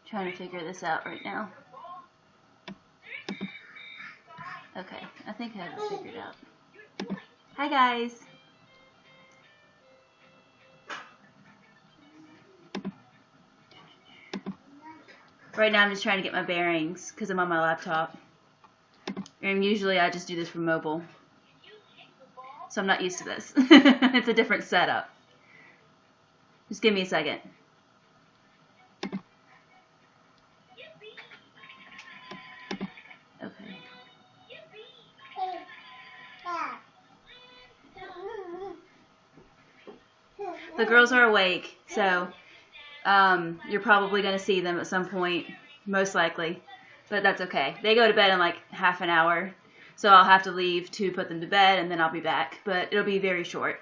Trying to figure this out right now. Okay, I think I have it figured out. Hi guys. Right now I'm just trying to get my bearings because I'm on my laptop. And usually I just do this from mobile. So I'm not used to this. It's a different setup. Just give me a second. Okay. The girls are awake, so you're probably going to see them at some point, most likely. But that's okay. They go to bed in like half an hour, so I'll have to leave to put them to bed, and then I'll be back. But it'll be very short.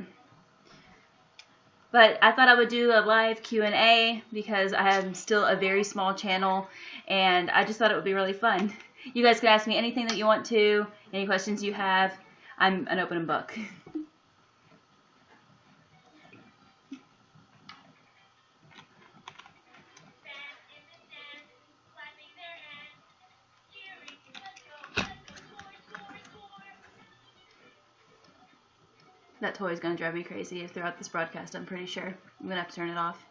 But I thought I would do a live Q&A because I am still a very small channel, and I just thought it would be really fun. You guys can ask me anything that you want to, any questions you have. I'm an open book. That toy is going to drive me crazy throughout this broadcast, I'm pretty sure. I'm going to have to turn it off.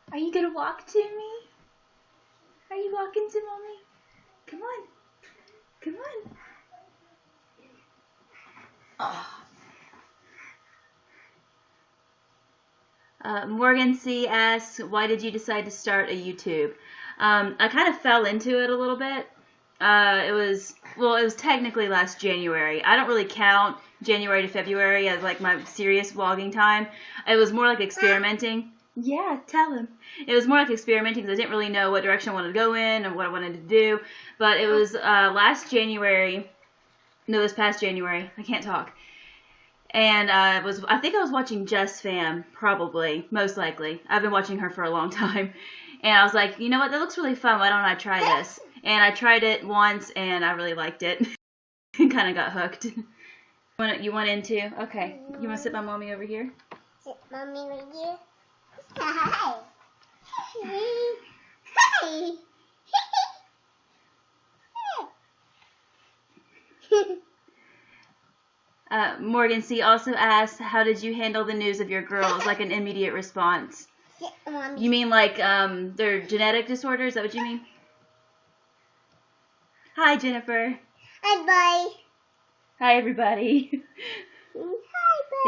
Are you gonna walk to me? Are you walking to mommy? Come on. Come on. Oh. Morgan C. asks, why did you decide to start a YouTube? I kind of fell into it a little bit. It was technically last January. I don't really count January to February as like my serious vlogging time. It was more like experimenting. Yeah, tell him. It was more like experimenting because I didn't really know what direction I wanted to go in and what I wanted to do. But it was last January. No, this past January. I can't talk. And I think I was watching Jess Fam, probably, most likely. I've been watching her for a long time. And I was like, you know what, that looks really fun. Why don't I try this? And I tried it once, and I really liked it. Kind of got hooked. You want in too? Okay. You want to sit by mommy over here? Sit mommy with you? Hi. Hi. Morgan C. also asked, how did you handle the news of your girls, like an immediate response? You mean like their genetic disorder? Is that what you mean? Hi, Jennifer. Hi, bye. Hi, everybody. Hi, bye.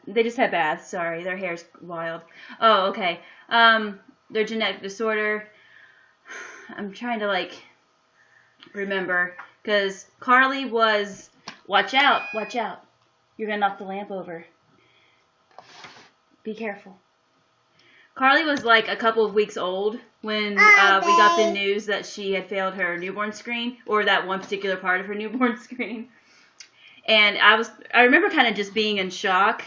They just had baths. Sorry, their hair's wild. Oh, okay. Their genetic disorder. I'm trying to like remember because Carly was. Watch out! Watch out! You're gonna knock the lamp over. Be careful. Carly was like a couple of weeks old when we got the news that she had failed her newborn screen, or that one particular part of her newborn screen. And I remember kind of just being in shock,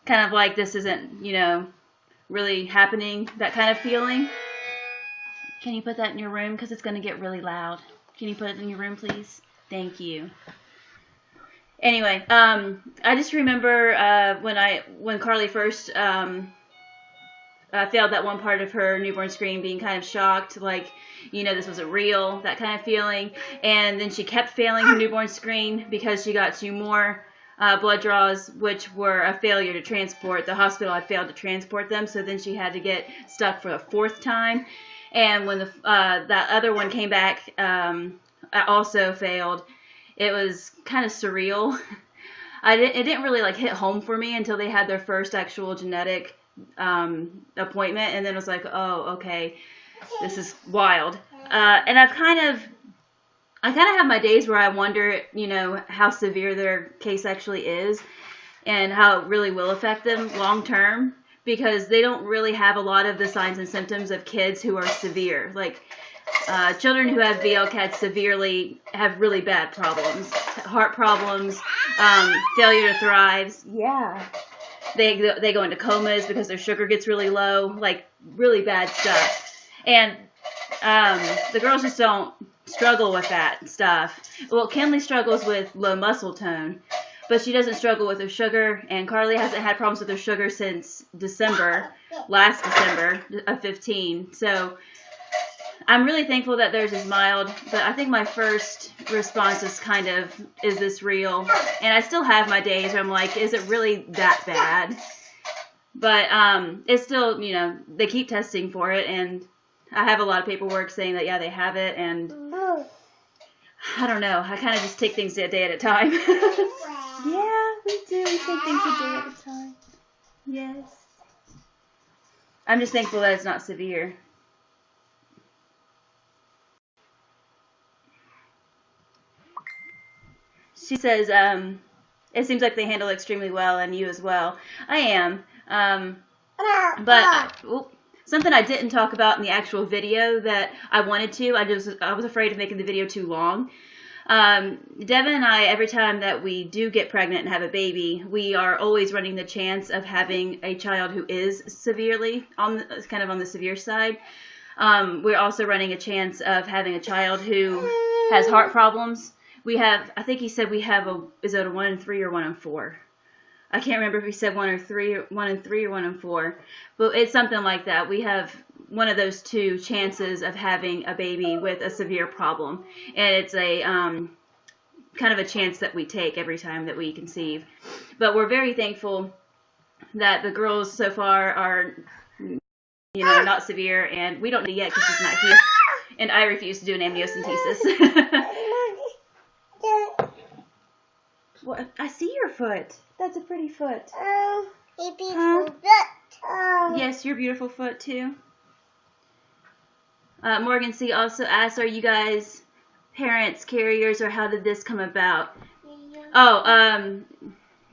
kind of like this isn't, really happening, that kind of feeling. Can you put that in your room? Because it's going to get really loud. Can you put it in your room, please? Thank you. Anyway, I just remember when Carly first failed that one part of her newborn screen, being kind of shocked, like, this wasn't real, that kind of feeling. And then she kept failing her newborn screen because she got 2 more blood draws, which were a failure to transport. The hospital had failed to transport them, so then she had to get stuck for a 4th time. And when that other one came back, also failed. It was kind of surreal. It didn't really like hit home for me until they had their first actual genetic appointment, and then it was like, oh, okay, this is wild. And I kind of have my days where I wonder, how severe their case actually is and how it really will affect them long term, because they don't really have a lot of the signs and symptoms of kids who are severe. Like children who have VLCAD severely have really bad problems, heart problems, failure to thrive. Yeah. They go into comas because their sugar gets really low, like really bad stuff. And the girls just don't struggle with that stuff. Well, Kinley struggles with low muscle tone, but she doesn't struggle with her sugar, and Carly hasn't had problems with her sugar since last December of 15. So I'm really thankful that theirs is mild, but I think my first response is kind of, is this real? And I still have my days where I'm like, is it really that bad? But it's still, they keep testing for it, and I have a lot of paperwork saying that, yeah, they have it, and I don't know. I kind of just take things a day at a time. Yeah, we do. We take things a day at a time. Yes. I'm just thankful that it's not severe. She says, it seems like they handle it extremely well, and you as well. I am. But something I didn't talk about in the actual video that I wanted to, I was afraid of making the video too long. Devin and I, every time that we do get pregnant and have a baby, we are always running the chance of having a child who is severely on the severe side. We're also running a chance of having a child who has heart problems. We have, I think he said we have is it a 1 in 3 or 1 in 4? I can't remember if he said 1 in 3 or 1 in 4, but it's something like that. We have one of those two chances of having a baby with a severe problem, and it's a kind of a chance that we take every time that we conceive. But we're very thankful that the girls so far are, not severe, and we don't know yet because she's not here, and I refuse to do an amniocentesis. What? I see your foot. That's a pretty foot. Your beautiful foot. Yes, your beautiful foot too. Morgan C. also asks, are you guys parents carriers, or how did this come about? Oh,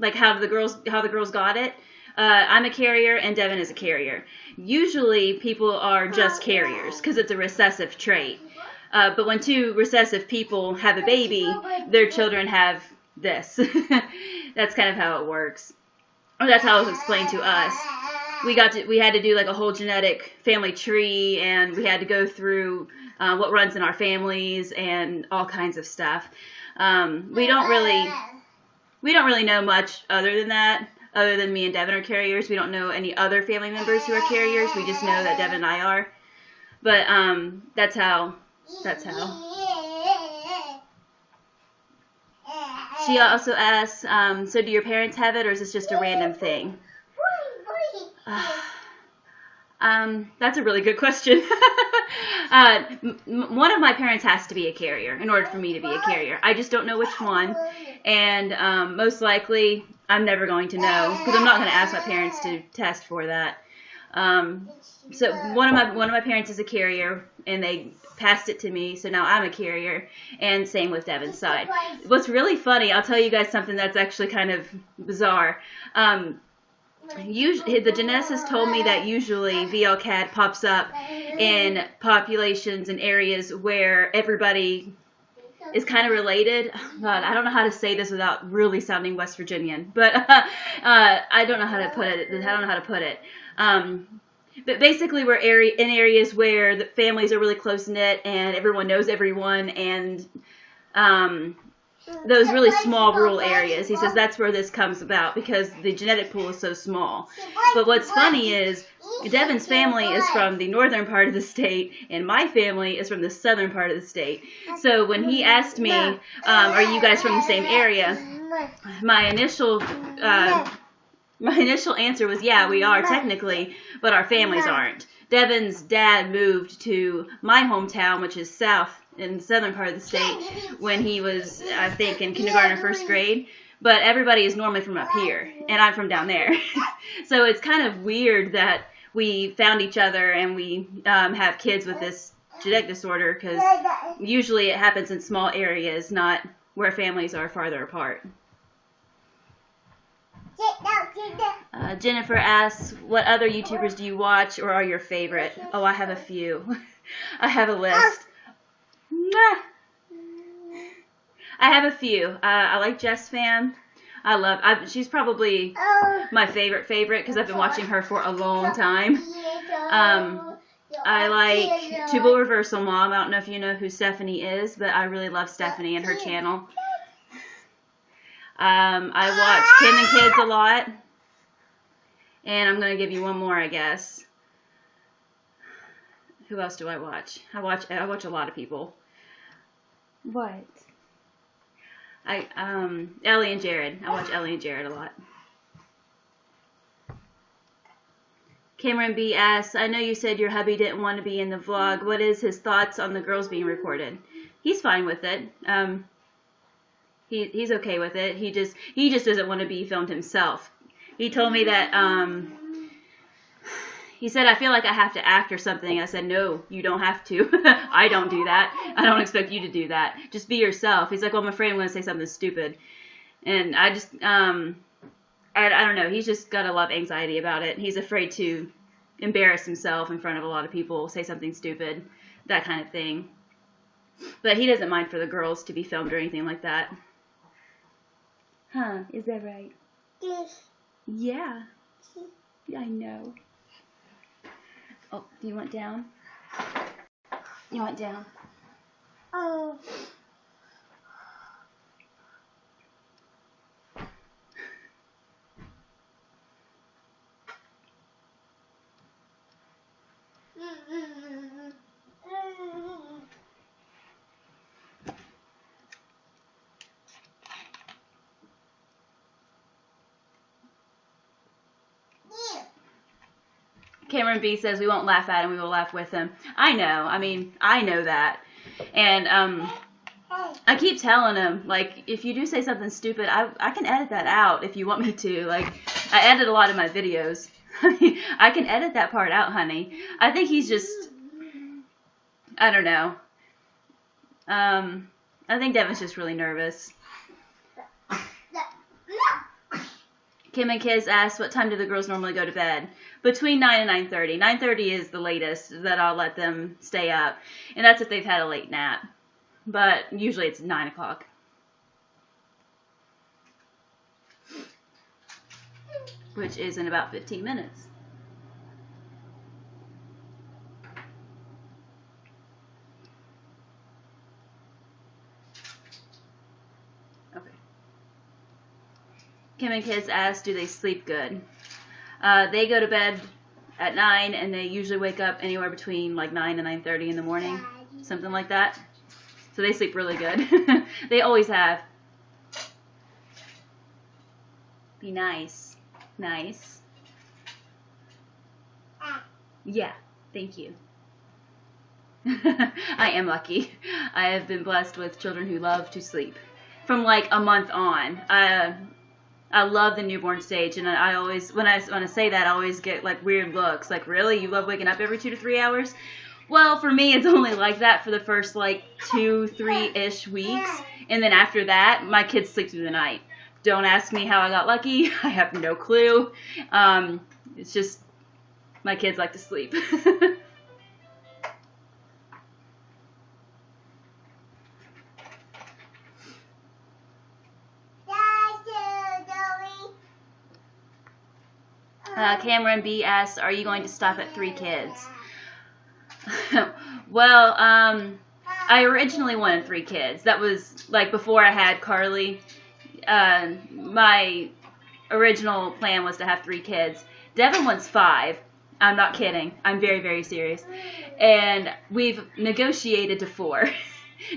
like how the girls got it? I'm a carrier and Devin is a carrier. Usually people are just carriers because it's a recessive trait. But when two recessive people have a baby, their children have this. That's kind of how it works. Or that's how it was explained to us. We had to do like a whole genetic family tree, and we had to go through what runs in our families and all kinds of stuff. We don't really know much other than that. Other than me and Devin are carriers, we don't know any other family members who are carriers. We just know that Devin and I are. But that's how. She also asks, so do your parents have it, or is this just a random thing? That's a really good question. One of my parents has to be a carrier in order for me to be a carrier. I just don't know which one, and most likely I'm never going to know because I'm not going to ask my parents to test for that. So one of my parents is a carrier, and they passed it to me, so now I'm a carrier, and same with Devin's side. What's really funny, I'll tell you guys something that's actually kind of bizarre. Usually, the geneticist told me that usually VLCAD pops up in populations and areas where everybody is kind of related. God, I don't know how to say this without really sounding West Virginian, but I don't know how to put it. But basically, we're in areas where the families are really close-knit and everyone knows everyone, and those really small rural areas. He says that's where this comes about because the genetic pool is so small. But what's funny is Devin's family is from the northern part of the state, and my family is from the southern part of the state. So when he asked me, are you guys from the same area, my initial answer was, yeah, we are technically, but our families aren't. Devin's dad moved to my hometown, which is south in the southern part of the state, when he was, I think, in kindergarten or first grade. But everybody is normally from up here, and I'm from down there. So it's kind of weird that we found each other and we have kids with this genetic disorder because usually it happens in small areas, not where families are farther apart. Jennifer asks, what other YouTubers do you watch or are your favorite? Oh, I have a few. I have a list. I have a few. I like Jess Fam. She's probably my favorite because I've been watching her for a long time. I like Tubal Reversal Mom. I don't know if you know who Stephanie is, but I really love Stephanie and her channel. I watch Kim and Kids a lot. And I'm going to give you one more, I guess. Who else do I watch? I watch a lot of people. What? Ellie and Jared. I watch Ellie and Jared a lot. Cameron B asks, I know you said your hubby didn't want to be in the vlog. What is his thoughts on the girls being recorded? He's fine with it. He's okay with it. He just doesn't want to be filmed himself. He told me that, he said, I feel like I have to act or something. I said, no, you don't have to. I don't do that. I don't expect you to do that. Just be yourself. He's like, well, I'm afraid I'm going to say something stupid. And I just, I don't know. He's just got a lot of anxiety about it. He's afraid to embarrass himself in front of a lot of people, say something stupid, that kind of thing. But he doesn't mind for the girls to be filmed or anything like that. Huh, is that right? Yes. Yeah. I know. Oh, do you want down? You want down? Oh. Cameron B says we won't laugh at him, we will laugh with him. I know. I mean, I know that. And I keep telling him, like, if you do say something stupid, I can edit that out if you want me to. Like, I edit a lot of my videos. I can edit that part out, honey. I think he's just, I don't know. I think Devin's just really nervous. Kim and Kids asks, what time do the girls normally go to bed? Between 9 and 9:30. 9:30 is the latest that I'll let them stay up. And that's if they've had a late nap. But usually it's 9 o'clock. Which is in about 15 minutes. Okay. Kim and Kids ask, do they sleep good? They go to bed at 9 and they usually wake up anywhere between like 9 and 9:30 in the morning. Something like that. So they sleep really good. They always have. Be nice. Nice. Yeah, thank you. I am lucky. I have been blessed with children who love to sleep. From like a month on. I love the newborn stage, and I always, when I say that, I always get like weird looks. Like, really? You love waking up every 2 to 3 hours? Well, for me, it's only like that for the first like 2-3-ish weeks, and then after that, my kids sleep through the night. Don't ask me how I got lucky. I have no clue. It's just my kids like to sleep. Cameron B asks, are you going to stop at 3 kids? Well, I originally wanted 3 kids. That was like before I had Carly. My original plan was to have 3 kids. Devin wants 5. I'm not kidding. I'm very, very serious. And we've negotiated to 4.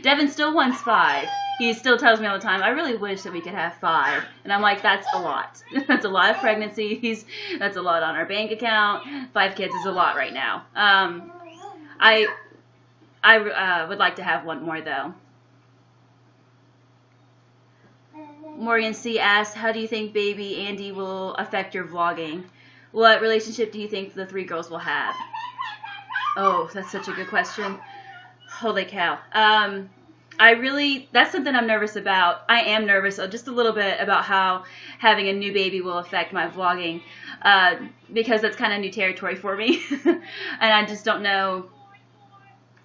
Devin still wants 5. He still tells me all the time, I really wish that we could have 5. And I'm like, that's a lot. That's a lot of pregnancies. That's a lot on our bank account. 5 kids is a lot right now. I would like to have 1 more, though. Morgan C. asks, how do you think baby Andy will affect your vlogging? What relationship do you think the 3 girls will have? Oh, that's such a good question. Holy cow. That's something I'm nervous about. I am nervous just a little bit about how having a new baby will affect my vlogging, because that's kind of new territory for me. And I just don't know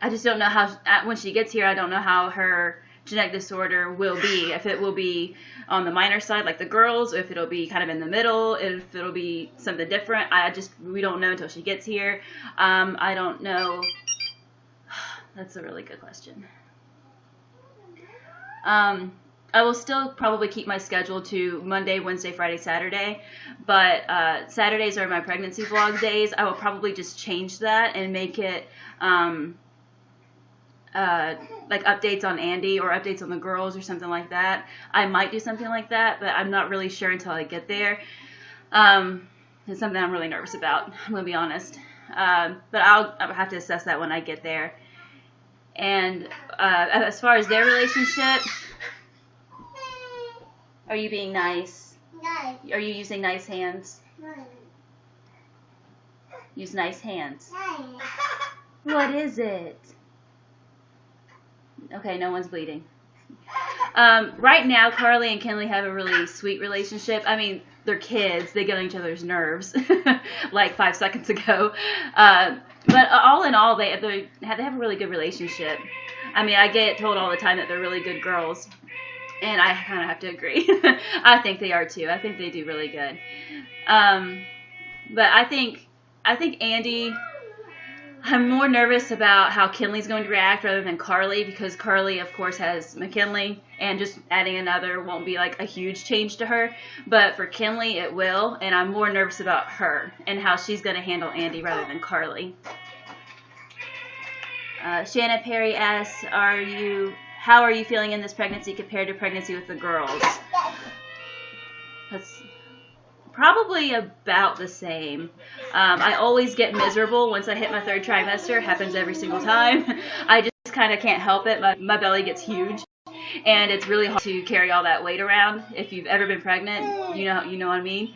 how, when she gets here, I don't know how her genetic disorder will be. If it will be on the minor side like the girls, if it'll be kind of in the middle, if it'll be something different. We don't know until she gets here. I don't know. That's a really good question. I will still probably keep my schedule to Monday, Wednesday, Friday, Saturday, but Saturdays are my pregnancy vlog days. I will probably just change that and make it like updates on Andy or updates on the girls or something like that. I might do something like that, but I'm not really sure until I get there. It's something I'm really nervous about, I'm going to be honest. But I'll have to assess that when I get there. And as far as their relationship, are you being nice? Nice. Are you using nice hands? Nice. Use nice hands. Nice. What is it? Okay, no one's bleeding. Right now, Carly and Kinley have a really sweet relationship. I mean, they're kids. They get on each other's nerves like 5 seconds ago. But all in all, they have a really good relationship. I mean, I get told all the time that they're really good girls. And I kind of have to agree. I think they are too. I think they do really good. But I think Andy, I'm more nervous about how Kinley's going to react rather than Carly, because Carly, of course, has McKinley, and just adding another won't be like a huge change to her. But for Kinley, it will, and I'm more nervous about her and how she's going to handle Andy rather than Carly. Shanna Perry asks, how are you feeling in this pregnancy compared to pregnancy with the girls? That's probably about the same. I always get miserable once I hit my 3rd trimester. It happens every single time. I just kind of can't help it. My belly gets huge, and it's really hard to carry all that weight around. If you've ever been pregnant, you know what I mean.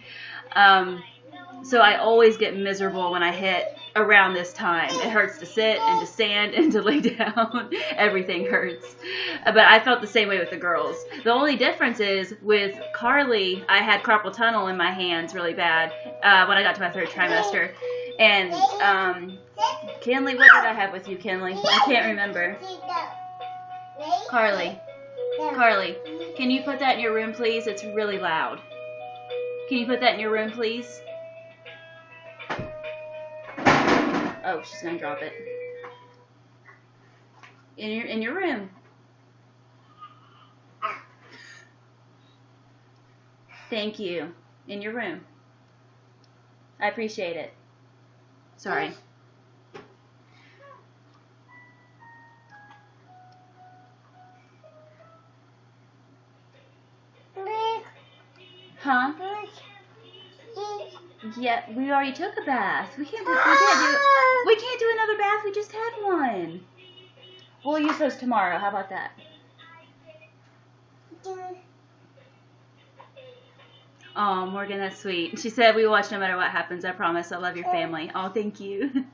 So I always get miserable when I hit around this time. It hurts to sit and to stand and to lay down. Everything hurts. But I felt the same way with the girls. The only difference is with Carly, I had carpal tunnel in my hands really bad when I got to my 3rd trimester. And Kinley, what did I have with you, Kinley? I can't remember. Carly, can you put that in your room, please? It's really loud. Can you put that in your room, please? Oh, she's gonna drop it. In your room. Thank you. In your room. I appreciate it. Sorry. Huh? Yeah, we already took a bath. We can't do another bath. We just had one. We'll use those tomorrow. How about that? Oh, Morgan, that's sweet. She said we watch no matter what happens. I promise. I love your family. Oh, thank you.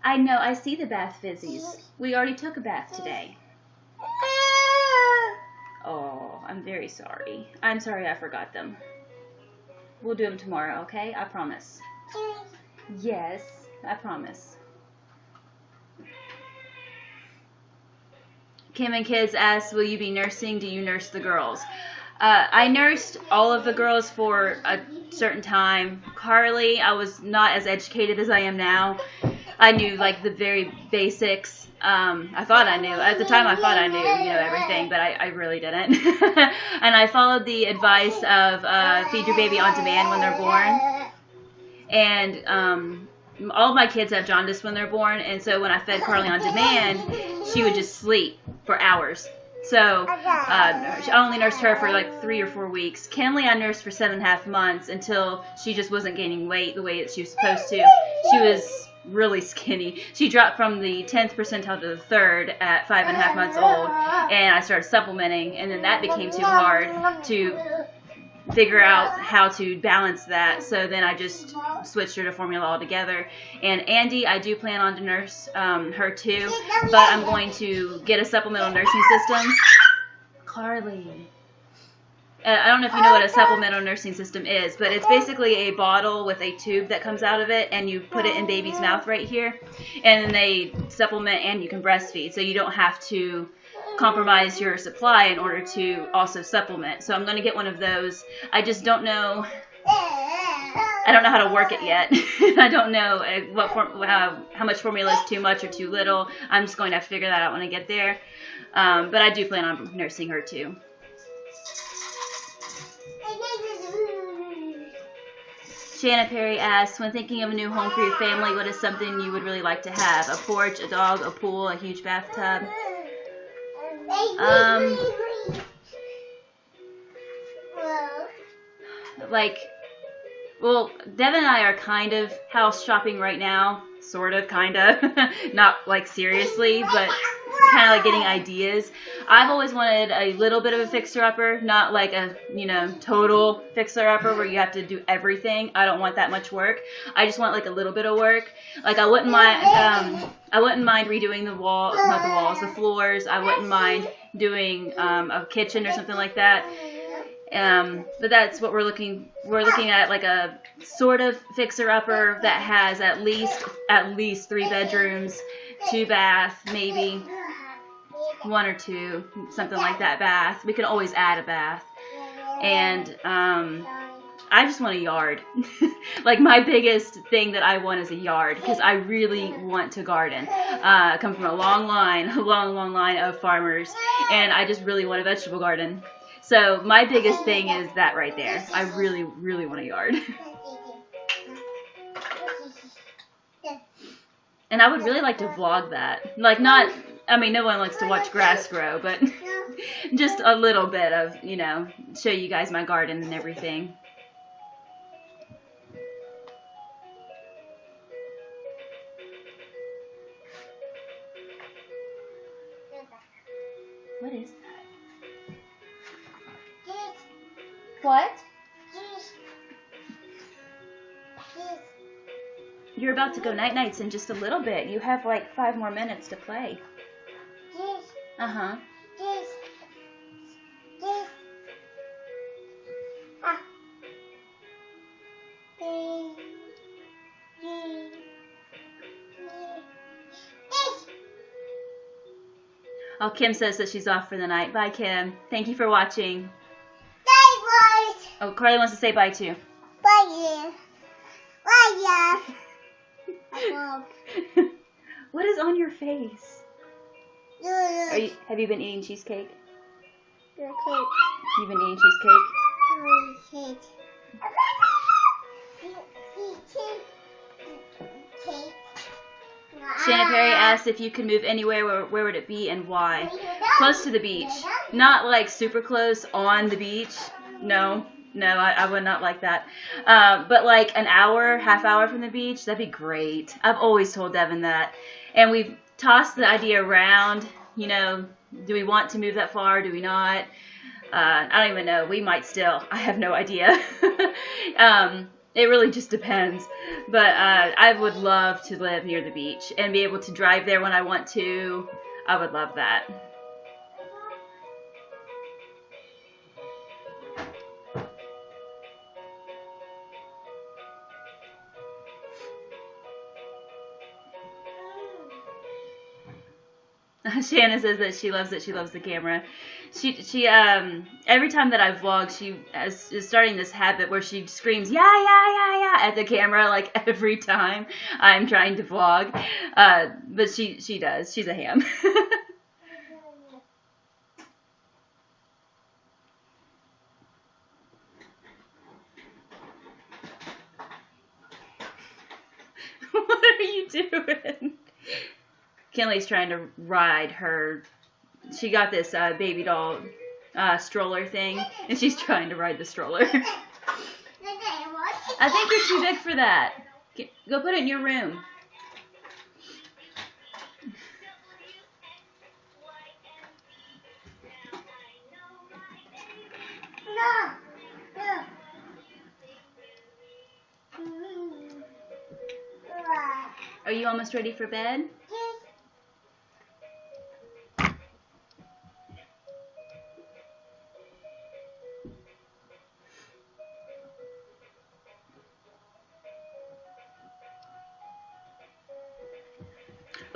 I know. I see the bath fizzies. We already took a bath today. Oh, I'm very sorry. I'm sorry I forgot them. We'll do them tomorrow, okay? I promise. Yes, I promise. Kim and Kids asks, will you be nursing? Do you nurse the girls? I nursed all of the girls for a certain time. Carly, I was not as educated as I am now. I knew like the very basics. I thought I knew. At the time I thought I knew, everything, but I really didn't. And I followed the advice of feed your baby on demand when they're born. And all of my kids have jaundice when they're born, and so when I fed Carly on demand, she would just sleep for hours. So I only nursed her for like 3 or 4 weeks. Kinley I nursed for 7.5 months until she just wasn't gaining weight the way that she was supposed to. She was really skinny. She dropped from the 10th percentile to the 3rd at 5.5 months old, and I started supplementing, and then that became too hard to figure out how to balance that. So then I just switched her to formula altogether. And Andy, I do plan on to nurse her too, but I'm going to get a supplemental nursing system. Carly. I don't know if you know what a supplemental nursing system is, but it's basically a bottle with a tube that comes out of it, and you put it in baby's mouth right here, and then they supplement and you can breastfeed, so you don't have to compromise your supply in order to also supplement. So I'm going to get one of those. I just don't know. I don't know how to work it yet. I don't know how much formula is too much or too little. I'm just going to have to figure that out when I get there. But I do plan on nursing her too. Shanna Perry asks, when thinking of a new home for your family, what is something you would really like to have? A porch, a dog, a pool, a huge bathtub? Well, Devin and I are kind of house shopping right now. Sort of, kind of. Not like seriously, but kind of like getting ideas. I've always wanted a little bit of a fixer-upper, not like a, total fixer-upper where you have to do everything. I don't want that much work. I just want like a little bit of work. Like I wouldn't mind redoing the floors. I wouldn't mind doing a kitchen or something like that. But that's what we're looking at, like a sort of fixer-upper that has at least 3 bedrooms, 2 baths, maybe 1 or 2, something like that bath. We can always add a bath. And I just want a yard. Like my biggest thing that I want is a yard, because I really want to garden. I come from a long line of farmers, and I just really want a vegetable garden. So my biggest thing is that right there. I really, really want a yard. And I would really like to vlog that. Like no one likes to watch grass grow, but just a little bit of, show you guys my garden and everything. What is that? What? You're about to go night-nights in just a little bit. You have like 5 more minutes to play. Uh-huh. Oh, Kim says that she's off for the night. Bye, Kim. Thank you for watching. Bye. Oh, Carly wants to say bye too. Bye. Bye. What is on your face? Bye. Have you been eating cheesecake? Cake. You've been eating cheesecake? Shanna Perry asked if you could move anywhere, where would it be and why? Close to the beach. Not like super close on the beach. No, I would not like that. But like an hour, half hour from the beach, that'd be great. I've always told Devin that. And we've tossed the idea around, do we want to move that far? Do we not? I don't even know. We might still. I have no idea. It really just depends. But I would love to live near the beach and be able to drive there when I want to. I would love that. Shanna says that she loves the camera. She every time that I vlog, she is starting this habit where she screams yeah at the camera, like every time I'm trying to vlog. But she does. She's a ham. What are you doing? Kinley's trying to ride her. She got this baby doll stroller thing, and she's trying to ride the stroller. I think you're too big for that. Go put it in your room. you almost ready for bed?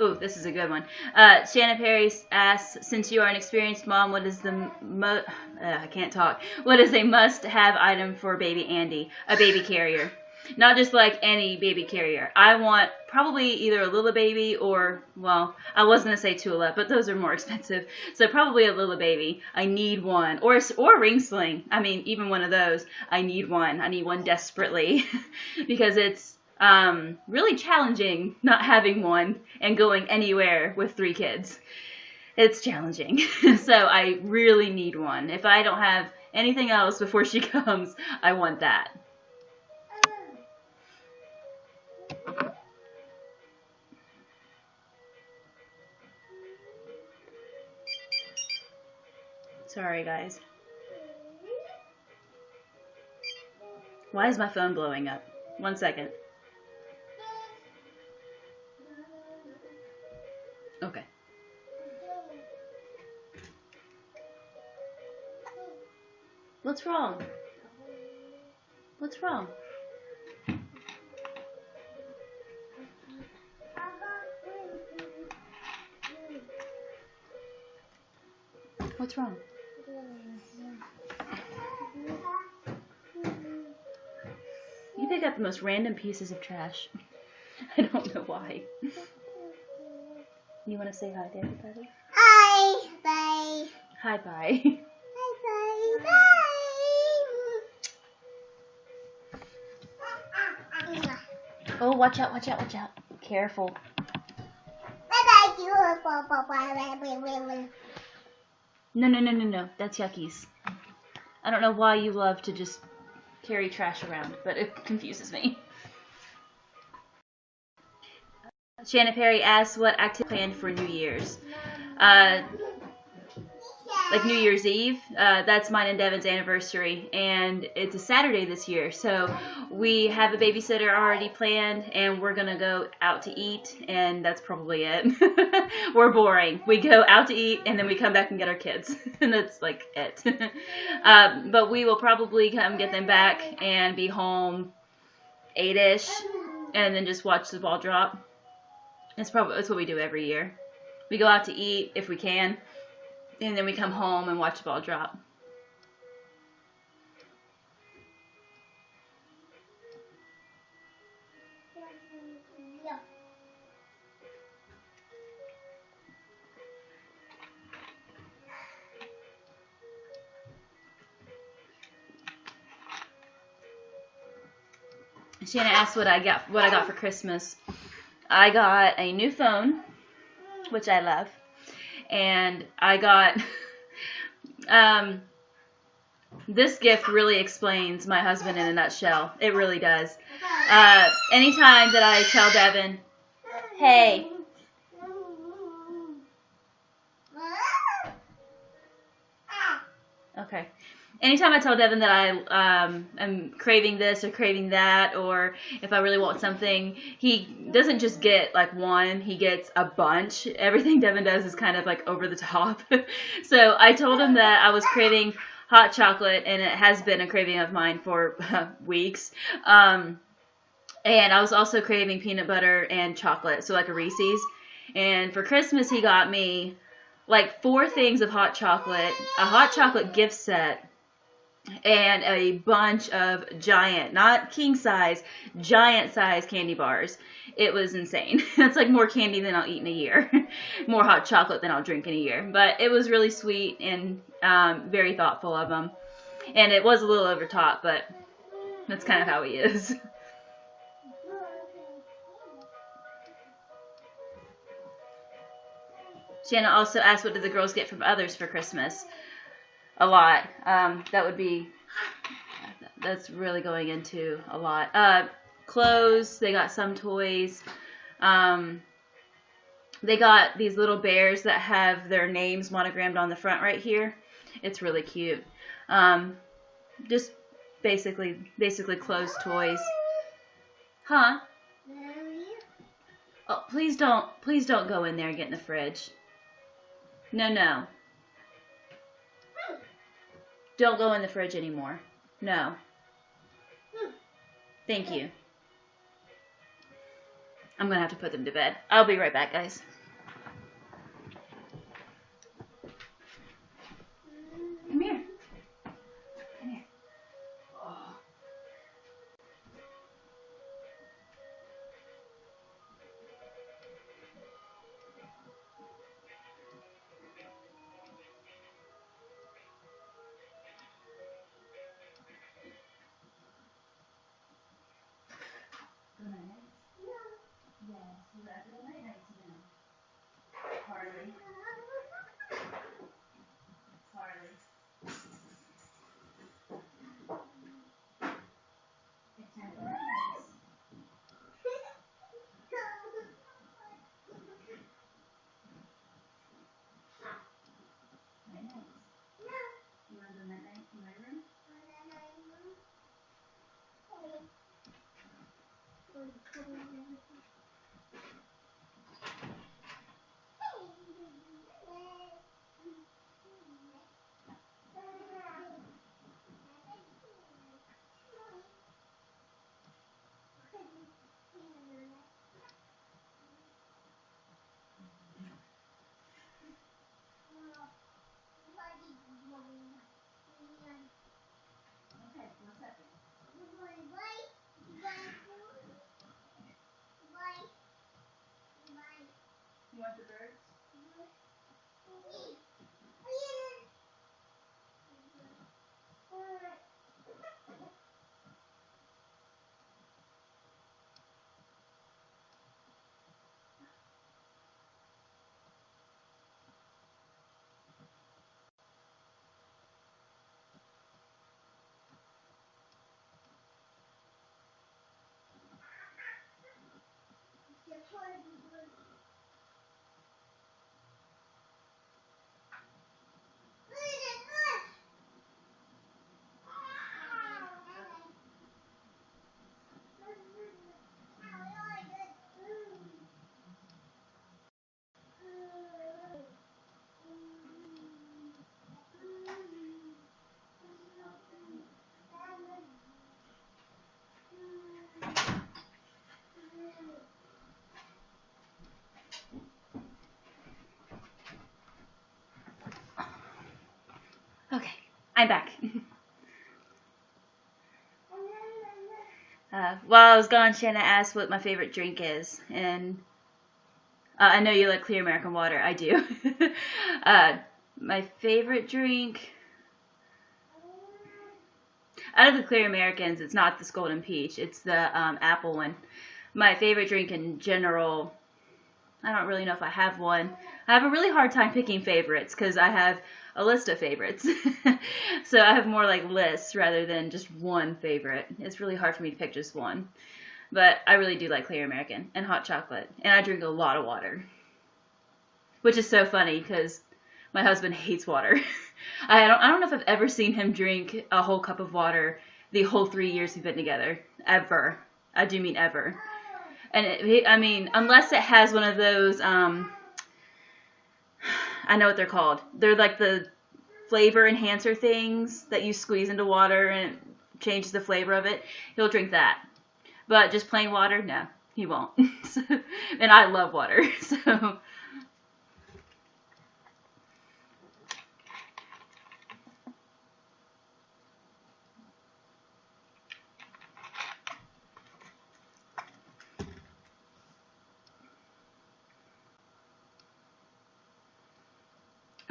Oh, this is a good one. Shanna Perry asks, since you are an experienced mom, what is the I can't talk. What is a must-have item for baby Andy? A baby carrier. Not just like any baby carrier. I want probably either a Lila baby or, well, I was going to say Tula, but those are more expensive. So probably a Lila baby. I need one. Or a ring sling. I mean, even one of those. I need one. I need one desperately because it's really challenging not having one and going anywhere with 3 kids. It's challenging. So I really need one. If I don't have anything else before she comes, I want that. Sorry, guys. Why is my phone blowing up? 1 second. Okay. What's wrong? What's wrong? What's wrong? You pick up the most random pieces of trash. I don't know why. You want to say hi to everybody? Hi, bye. Hi, bye. Hi, bye, bye. Oh, watch out, watch out, watch out. Careful. Bye, bye. No. That's yuckies. I don't know why you love to just carry trash around, but it confuses me. Shanna Perry asks, what activity planned for New Year's? Like New Year's Eve. That's mine and Devin's anniversary, and it's a Saturday this year, so we have a babysitter already planned, and we're gonna go out to eat, and that's probably it. We're boring. We go out to eat, and then we come back and get our kids, and that's like it. But we will probably come get them back and be home 8-ish, and then just watch the ball drop. That's what we do every year. We go out to eat if we can, and then we come home and watch the ball drop. Shanna asked what I got for Christmas. I got a new phone, which I love, and I got this gift really explains my husband in a nutshell. It really does. Anytime that I tell Devin, hey, okay. Anytime I tell Devin that I am craving this or craving that, or if I really want something, he doesn't just get like one, he gets a bunch. Everything Devin does is kind of like over the top. So I told him that I was craving hot chocolate, and it has been a craving of mine for weeks. And I was also craving peanut butter and chocolate, so like a Reese's. And for Christmas, he got me like 4 things of hot chocolate, a hot chocolate gift set, and a bunch of giant, not king size, giant size candy bars. It was insane. That's like more candy than I'll eat in a year. More hot chocolate than I'll drink in a year. But it was really sweet and very thoughtful of him. And it was a little over top, but that's kind of how he is. Shanna also asked, what did the girls get from others for Christmas? A lot. That's really going into a lot. Clothes, they got some toys. They got these little bears that have their names monogrammed on the front right here. It's really cute. Just basically clothes, toys. Huh? Oh, please don't go in there and get in the fridge. No. Don't go in the fridge anymore. No. Thank you. I'm gonna have to put them to bed. I'll be right back, guys. Come here. Come here. Oh. Good night. Yes, you have to go night night now. Harley. Harley. It's time for night night. Night night. You want to go night night in my room? Okay, 1 second. You want the birds? Okay, I'm back. While I was gone, Shanna asked what my favorite drink is, and I know you like clear American water. I do. My favorite drink, out of the clear Americans, it's not this golden peach. It's the apple one. My favorite drink in general, I don't really know if I have one. I have a really hard time picking favorites because I have a list of favorites. So I have more like lists rather than just one favorite. It's really hard for me to pick just one. But I really do like clear American and hot chocolate. And I drink a lot of water. Which is so funny because my husband hates water. I don't know if I've ever seen him drink a whole cup of water the whole 3 years we've been together. Ever. I do mean ever. And I mean, unless it has one of those, I know what they're called. They're like the flavor enhancer things that you squeeze into water and it changes the flavor of it. He'll drink that. But just plain water, no, he won't. And I love water, so.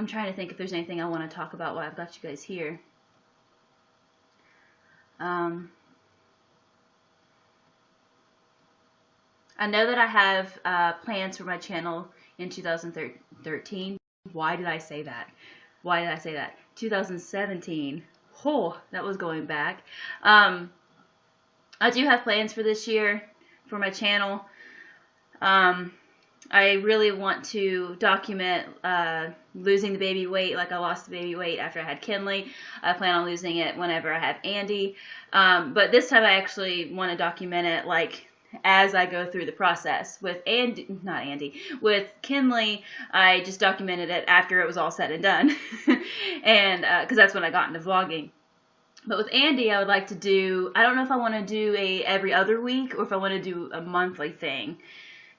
I'm trying to think if there's anything I want to talk about while I've got you guys here. I know that I have plans for my channel in 2013. Why did I say that? 2017. Oh, that was going back. I do have plans for this year for my channel. I really want to document losing the baby weight, like I lost the baby weight after I had Kinley. I plan on losing it whenever I have Andy. But this time I actually want to document it like as I go through the process. With with Kinley, I just documented it after it was all said and done, and because that's when I got into vlogging. But with Andy, I would like to do, I don't know if I want to do a every other week or if I want to do a monthly thing.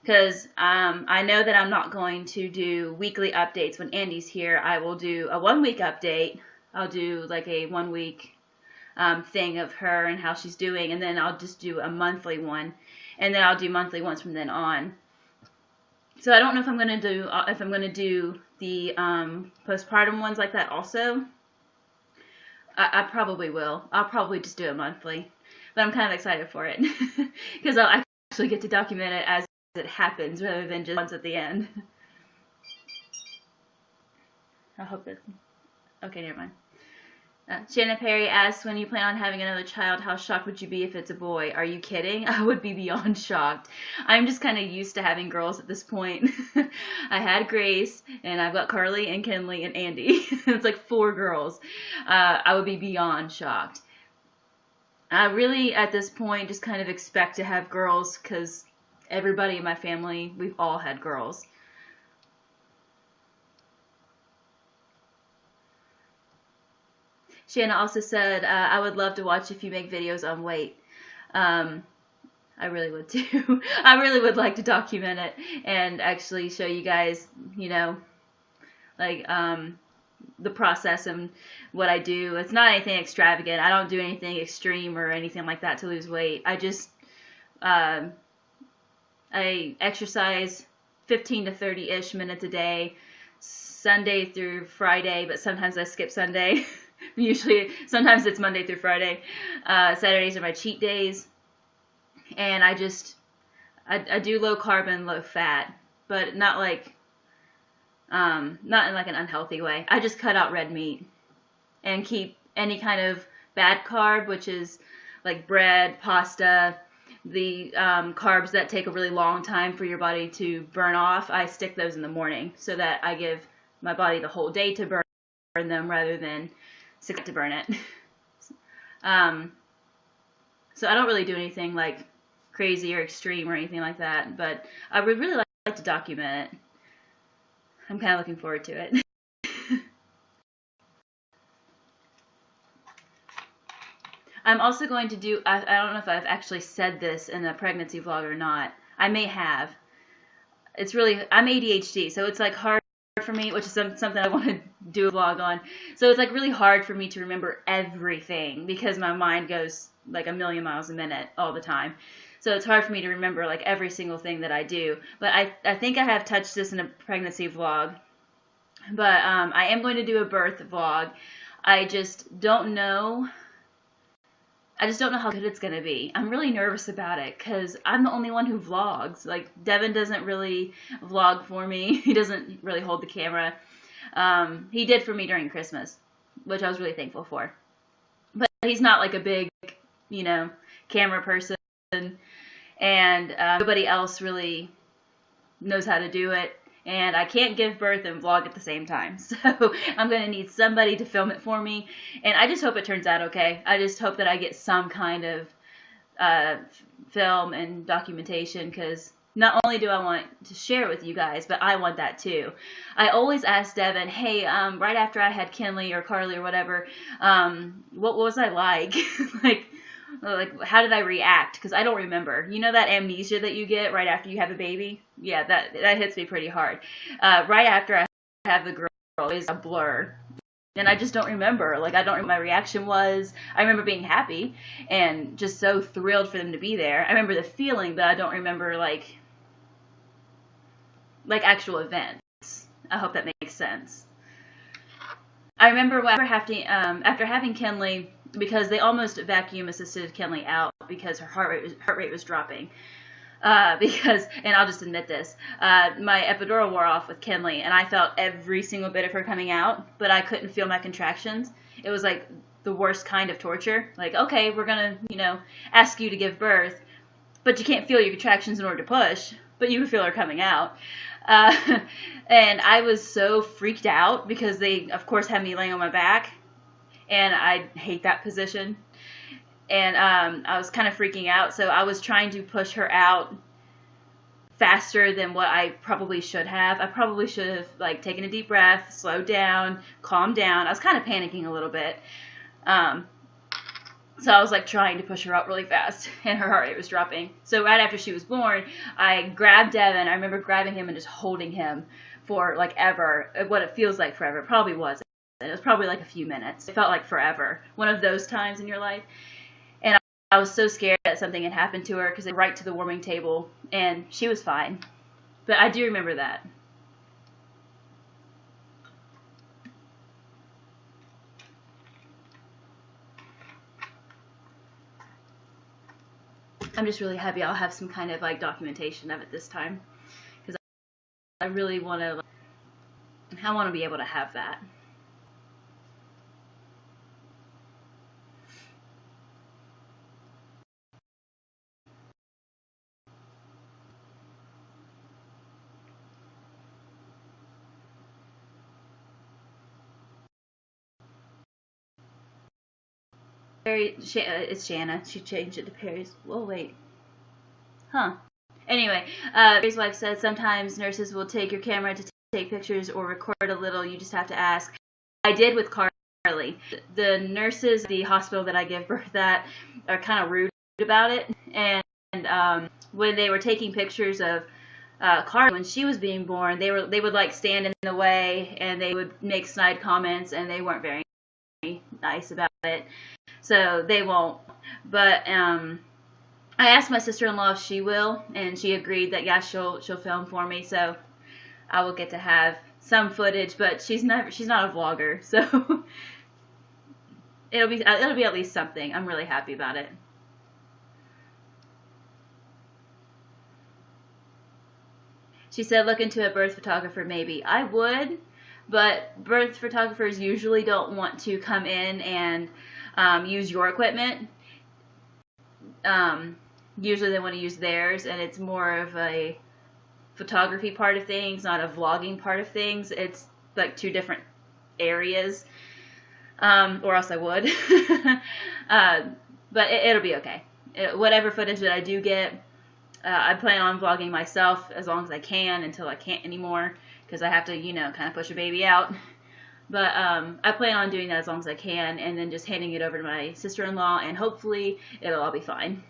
Because I know that I'm not going to do weekly updates when Andy's here. I will do a 1 week update. I'll do like a 1 week thing of her and how she's doing, and then I'll just do a monthly one, and then I'll do monthly ones from then on. So I don't know if I'm gonna do the postpartum ones like that also. I probably will. I'll probably just do it monthly, but I'm kind of excited for it because I'll actually get to document it as it happens rather than just once at the end. I hope that's okay. Never mind. Shannon Perry asks, when you plan on having another child, how shocked would you be if it's a boy? Are you kidding? I would be beyond shocked. I'm just kind of used to having girls at this point. I had Grace, and I've got Carly and Kinley and Andy. It's like 4 girls. I would be beyond shocked. I really, at this point, just kind of expect to have girls because everybody in my family, we've all had girls. Shanna also said, I would love to watch if you make videos on weight. I really would too. I really would like to document it and actually show you guys, you know, like the process and what I do. It's not anything extravagant. I don't do anything extreme or anything like that to lose weight. I just, I exercise 15 to 30-ish minutes a day, Sunday through Friday, but sometimes I skip Sunday. Usually, sometimes it's Monday through Friday. Saturdays are my cheat days. And I do low carb and low fat, but not like, not in like an unhealthy way. I just cut out red meat and keep any kind of bad carb, which is like bread, pasta, the carbs that take a really long time for your body to burn off. I stick those in the morning so that I give my body the whole day to burn them rather than 6 to burn it. So I don't really do anything like crazy or extreme or anything like that, but I would really like to document it. I'm kind of looking forward to it. I'm also going to do, I don't know if I've actually said this in a pregnancy vlog or not. I may have. It's really, I'm ADHD, so it's like hard for me, which is something I want to do a vlog on. So it's like really hard for me to remember everything because my mind goes like a million miles a minute all the time. So it's hard for me to remember like every single thing that I do. But I think I have touched this in a pregnancy vlog. But I am going to do a birth vlog. I just don't know how good it's going to be. I'm really nervous about it because I'm the only one who vlogs. Like, Devin doesn't really vlog for me. He doesn't really hold the camera. He did for me during Christmas, which I was really thankful for. But he's not like a big, you know, camera person. And nobody else really knows how to do it. And I can't give birth and vlog at the same time. So I'm going to need somebody to film it for me. And I just hope it turns out okay. I just hope that I get some kind of film and documentation because not only do I want to share it with you guys, but I want that too. I always ask Devin, hey, right after I had Kinley or Carly or whatever, what was I like? Like, how did I react? Because I don't remember. You know that amnesia that you get right after you have a baby? Yeah, that hits me pretty hard. Right after I have the girl is a blur. And I just don't remember. Like, I don't remember what my reaction was. I remember being happy and just so thrilled for them to be there. I remember the feeling, but I don't remember, like actual events. I hope that makes sense. I remember after having Kinley, because they almost vacuum assisted Kinley out because her heart rate was dropping. And I'll just admit this, my epidural wore off with Kinley, and I felt every single bit of her coming out, but I couldn't feel my contractions. It was like the worst kind of torture. Like, okay, we're gonna, ask you to give birth, but you can't feel your contractions in order to push, but you can feel her coming out. And I was so freaked out because they, of course, had me laying on my back. And I hate that position. and I was kind of freaking out, so I was trying to push her out faster than what I probably should have. I probably should have like taken a deep breath, slowed down, calmed down. I was kind of panicking a little bit. So I was like trying to push her out really fast, and her heart rate was dropping. So right after she was born, I grabbed Devin. I remember grabbing him and just holding him for like ever, what it feels like forever. It probably wasn't. It was probably like a few minutes. It felt like forever. One of those times in your life. And I was so scared that something had happened to her because it right to the warming table, and she was fine. But I do remember that. I'm just really happy I'll have some kind of like documentation of it this time, because I really want to. I want to be able to have that. It's Shanna. She changed it to Perry's. Whoa, wait. Huh. Anyway, Perry's wife said sometimes nurses will take your camera to take pictures or record a little. You just have to ask. I did with Carly. The nurses at the hospital that I give birth at are kind of rude about it. And when they were taking pictures of Carly when she was being born, they would like stand in the way, and they would make snide comments, and they weren't very nice about it. So they won't. But I asked my sister-in-law if she will, and she agreed that yeah, she'll film for me. So I will get to have some footage, but she's not a vlogger, so it'll be at least something. I'm really happy about it. She said look into a birth photographer maybe. I would, but birth photographers usually don't want to come in and use your equipment. Usually they want to use theirs, and it's more of a photography part of things, not a vlogging part of things. It's like two different areas, or else I would. But it'll be okay. Whatever footage that I do get, I plan on vlogging myself as long as I can until I can't anymore, because I have to, kind of push a baby out. But I plan on doing that as long as I can, and then just handing it over to my sister-in-law, and hopefully it'll all be fine.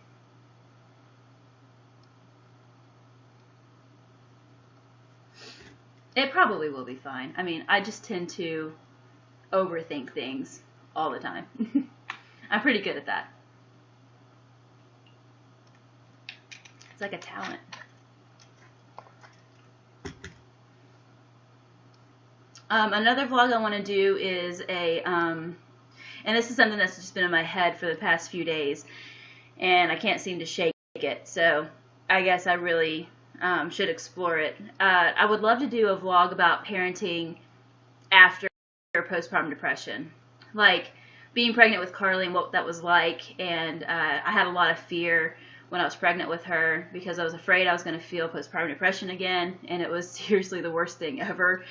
It probably will be fine. I mean, I just tend to overthink things all the time. I'm pretty good at that. It's like a talent. Another vlog I want to do is and this is something that's just been in my head for the past few days, and I can't seem to shake it, so I guess I really should explore it. I would love to do a vlog about parenting after postpartum depression, like being pregnant with Carly and what that was like. And I had a lot of fear when I was pregnant with her, because I was afraid I was going to feel postpartum depression again, and it was seriously the worst thing ever.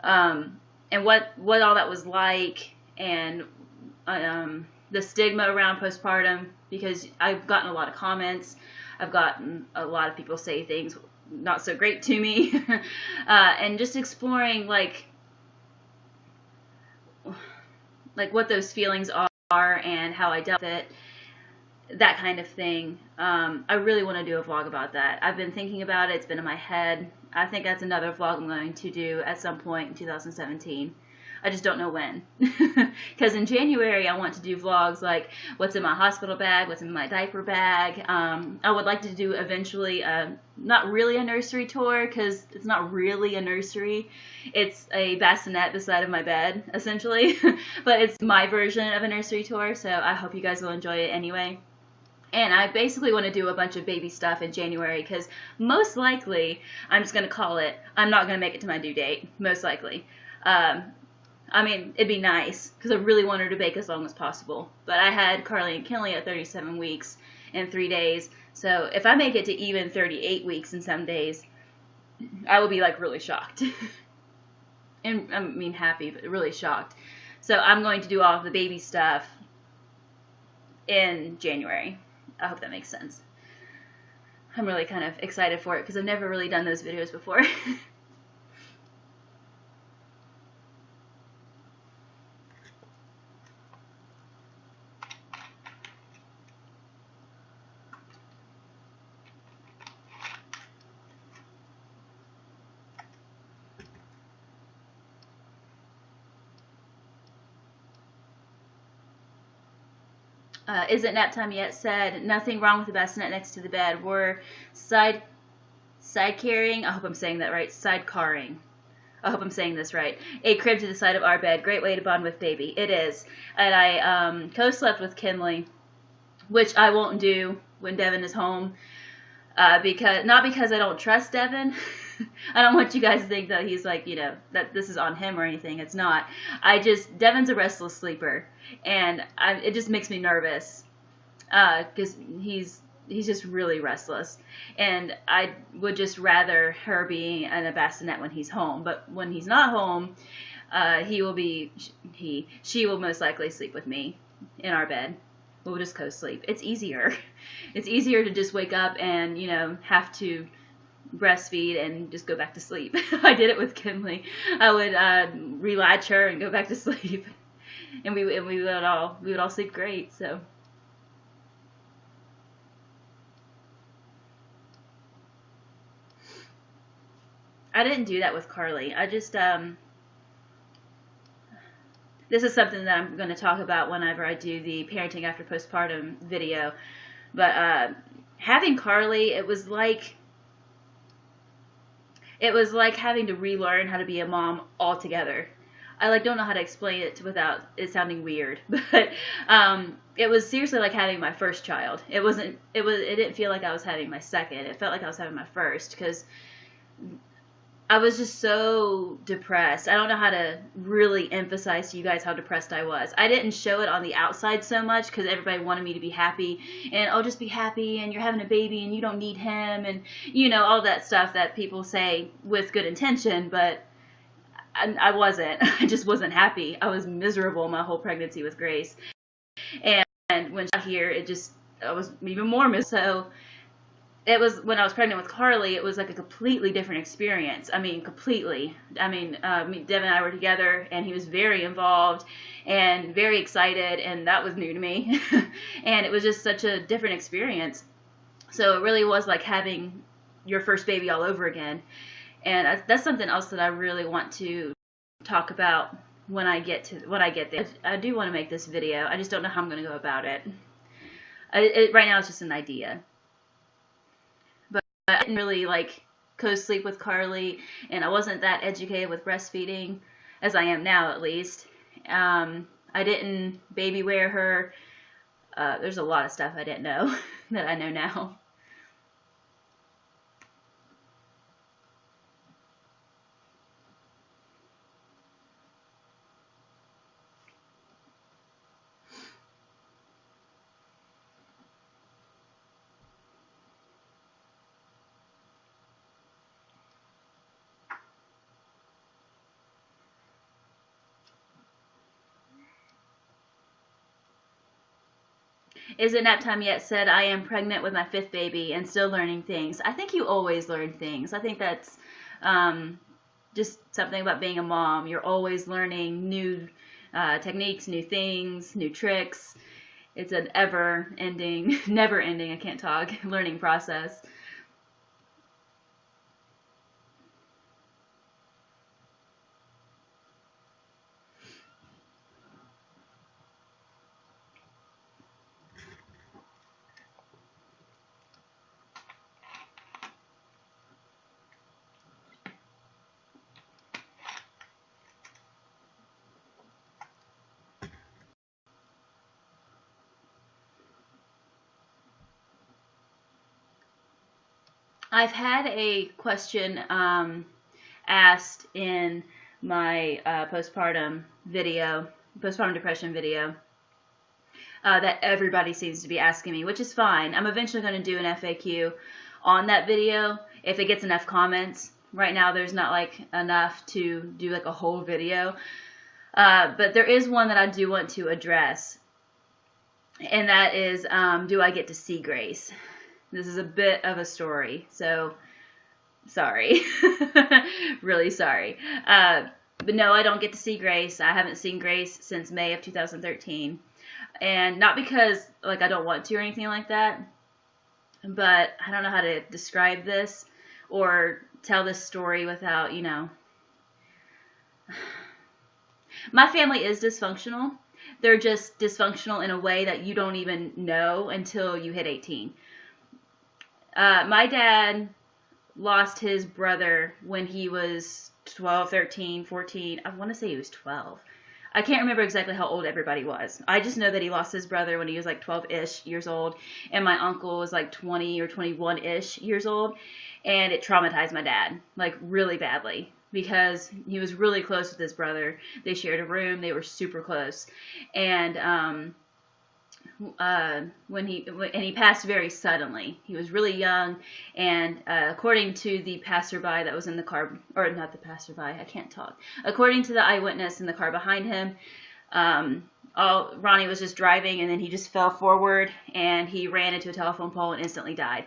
And what all that was like, and the stigma around postpartum, because I've gotten a lot of comments. I've gotten a lot of people say things not so great to me. And just exploring like what those feelings are and how I dealt with it, that kind of thing. I really want to do a vlog about that. I've been thinking about it. It's been in my head. I think that's another vlog I'm going to do at some point in 2017. I just don't know when. Because in January I want to do vlogs like what's in my hospital bag, what's in my diaper bag. I would like to do eventually not really a nursery tour, because it's not really a nursery. It's a bassinet beside of my bed, essentially. But it's my version of a nursery tour, so I hope you guys will enjoy it anyway. And I basically want to do a bunch of baby stuff in January, because most likely, I'm just going to call it, I'm not going to make it to my due date, most likely. I mean, it'd be nice, because I really want her to bake as long as possible. But I had Carly and Kinley at 37 weeks and 3 days, so if I make it to even 38 weeks in some days, I will be like really shocked. And I mean happy, but really shocked. So I'm going to do all of the baby stuff in January. I hope that makes sense. I'm really kind of excited for it because I've never really done those videos before. Isn't nap time yet? Said nothing wrong with the bassinet next to the bed. We're side carrying. I hope I'm saying that right. Sidecarring. I hope I'm saying this right. A crib to the side of our bed. Great way to bond with baby. It is. And I co-slept with Kinley, which I won't do when Devin is home. Not because I don't trust Devin. I don't want you guys to think that he's like, that this is on him or anything. It's not. Devin's a restless sleeper, and it just makes me nervous because he's just really restless, and I would just rather her be in a bassinet when he's home. But when he's not home, she will most likely sleep with me in our bed. We'll just co-sleep. It's easier. It's easier to just wake up and, have to breastfeed and just go back to sleep. I did it with Kinley. I would relatch her and go back to sleep. And we would all sleep great, so. I didn't do that with Carly. I just this is something that I'm going to talk about whenever I do the parenting after postpartum video. But having Carly, it was like having to relearn how to be a mom altogether. I don't know how to explain it without it sounding weird, but it was seriously like having my first child. It didn't feel like I was having my second. It felt like I was having my first, because I was just so depressed. I don't know how to really emphasize to you guys how depressed I was. I didn't show it on the outside so much because everybody wanted me to be happy and, oh, just be happy and you're having a baby and you don't need him and, all that stuff that people say with good intention, but I wasn't. I just wasn't happy. I was miserable my whole pregnancy with Grace. And when she got here, I was even more miserable. So it was, when I was pregnant with Carly, it was like a completely different experience. I mean, completely. Devin and I were together, and he was very involved and very excited, and that was new to me. And it was just such a different experience. So it really was like having your first baby all over again. And that's something else that I really want to talk about when I get there. I do want to make this video. I just don't know how I'm going to go about it. Right now, it's just an idea. I didn't really co-sleep with Carly, and I wasn't that educated with breastfeeding as I am now, at least. I didn't baby wear her. There's a lot of stuff I didn't know that I know now. Is it nap time yet? Said, I am pregnant with my 5th baby and still learning things. I think you always learn things. I think that's just something about being a mom. You're always learning new techniques, new things, new tricks. It's an ever-ending, never-ending, I can't talk, learning process. I've had a question asked in my postpartum depression video that everybody seems to be asking me, which is fine. I'm eventually going to do an FAQ on that video if it gets enough comments. Right now there's not enough to do a whole video, but there is one that I do want to address. and that is, do I get to see Grace? This is a bit of a story, so sorry. Really sorry. But no, I don't get to see Grace. I haven't seen Grace since May of 2013. And not because, like, I don't want to or anything like that, but I don't know how to describe this or tell this story without, my family is dysfunctional. They're just dysfunctional in a way that you don't even know until you hit 18. My dad lost his brother when he was 12, 13, 14. I want to say he was 12. I can't remember exactly how old everybody was. I just know that he lost his brother when he was like 12-ish years old, and my uncle was like 20 or 21-ish years old, and it traumatized my dad, like really badly, because he was really close with his brother. They shared a room. They were super close. And when he passed very suddenly. He was really young, and according to the passerby that was in the car, or not the passerby, I can't talk. According to the eyewitness in the car behind him, Ronnie was just driving, and then he just fell forward, and he ran into a telephone pole and instantly died.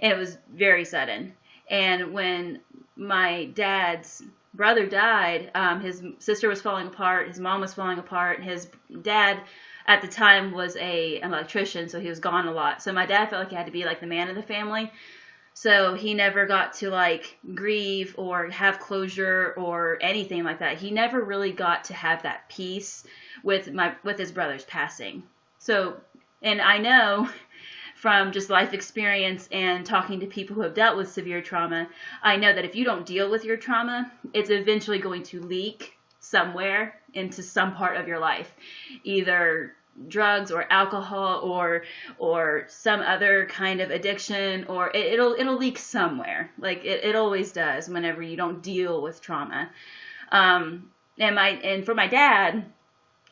And it was very sudden. And when my dad's brother died, his sister was falling apart, his mom was falling apart, his dad at the time was an electrician, so he was gone a lot. So my dad felt like he had to be like the man of the family. So he never got to like grieve or have closure or anything like that. He never really got to have that peace with his brother's passing. So, and I know from just life experience and talking to people who have dealt with severe trauma, I know that if you don't deal with your trauma, it's eventually going to leak somewhere into some part of your life, either drugs or alcohol or some other kind of addiction, or it'll leak somewhere. Like it always does whenever you don't deal with trauma. And for my dad,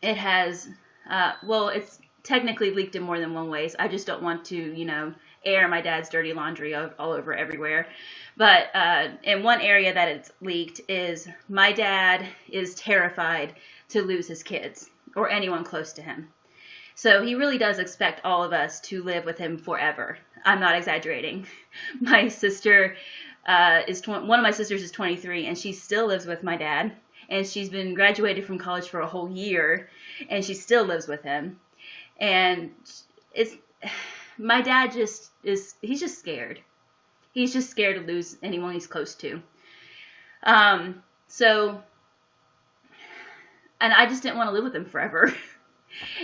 it has it's technically leaked in more than one ways. I just don't want to air my dad's dirty laundry all over everywhere. But in one area that it's leaked is my dad is terrified to lose his kids or anyone close to him. So he really does expect all of us to live with him forever. I'm not exaggerating. My sister one of my sisters is 23, and she still lives with my dad. And she's been graduated from college for a whole year, and she still lives with him. And my dad he's just scared. He's just scared to lose anyone he's close to. And I just didn't want to live with him forever.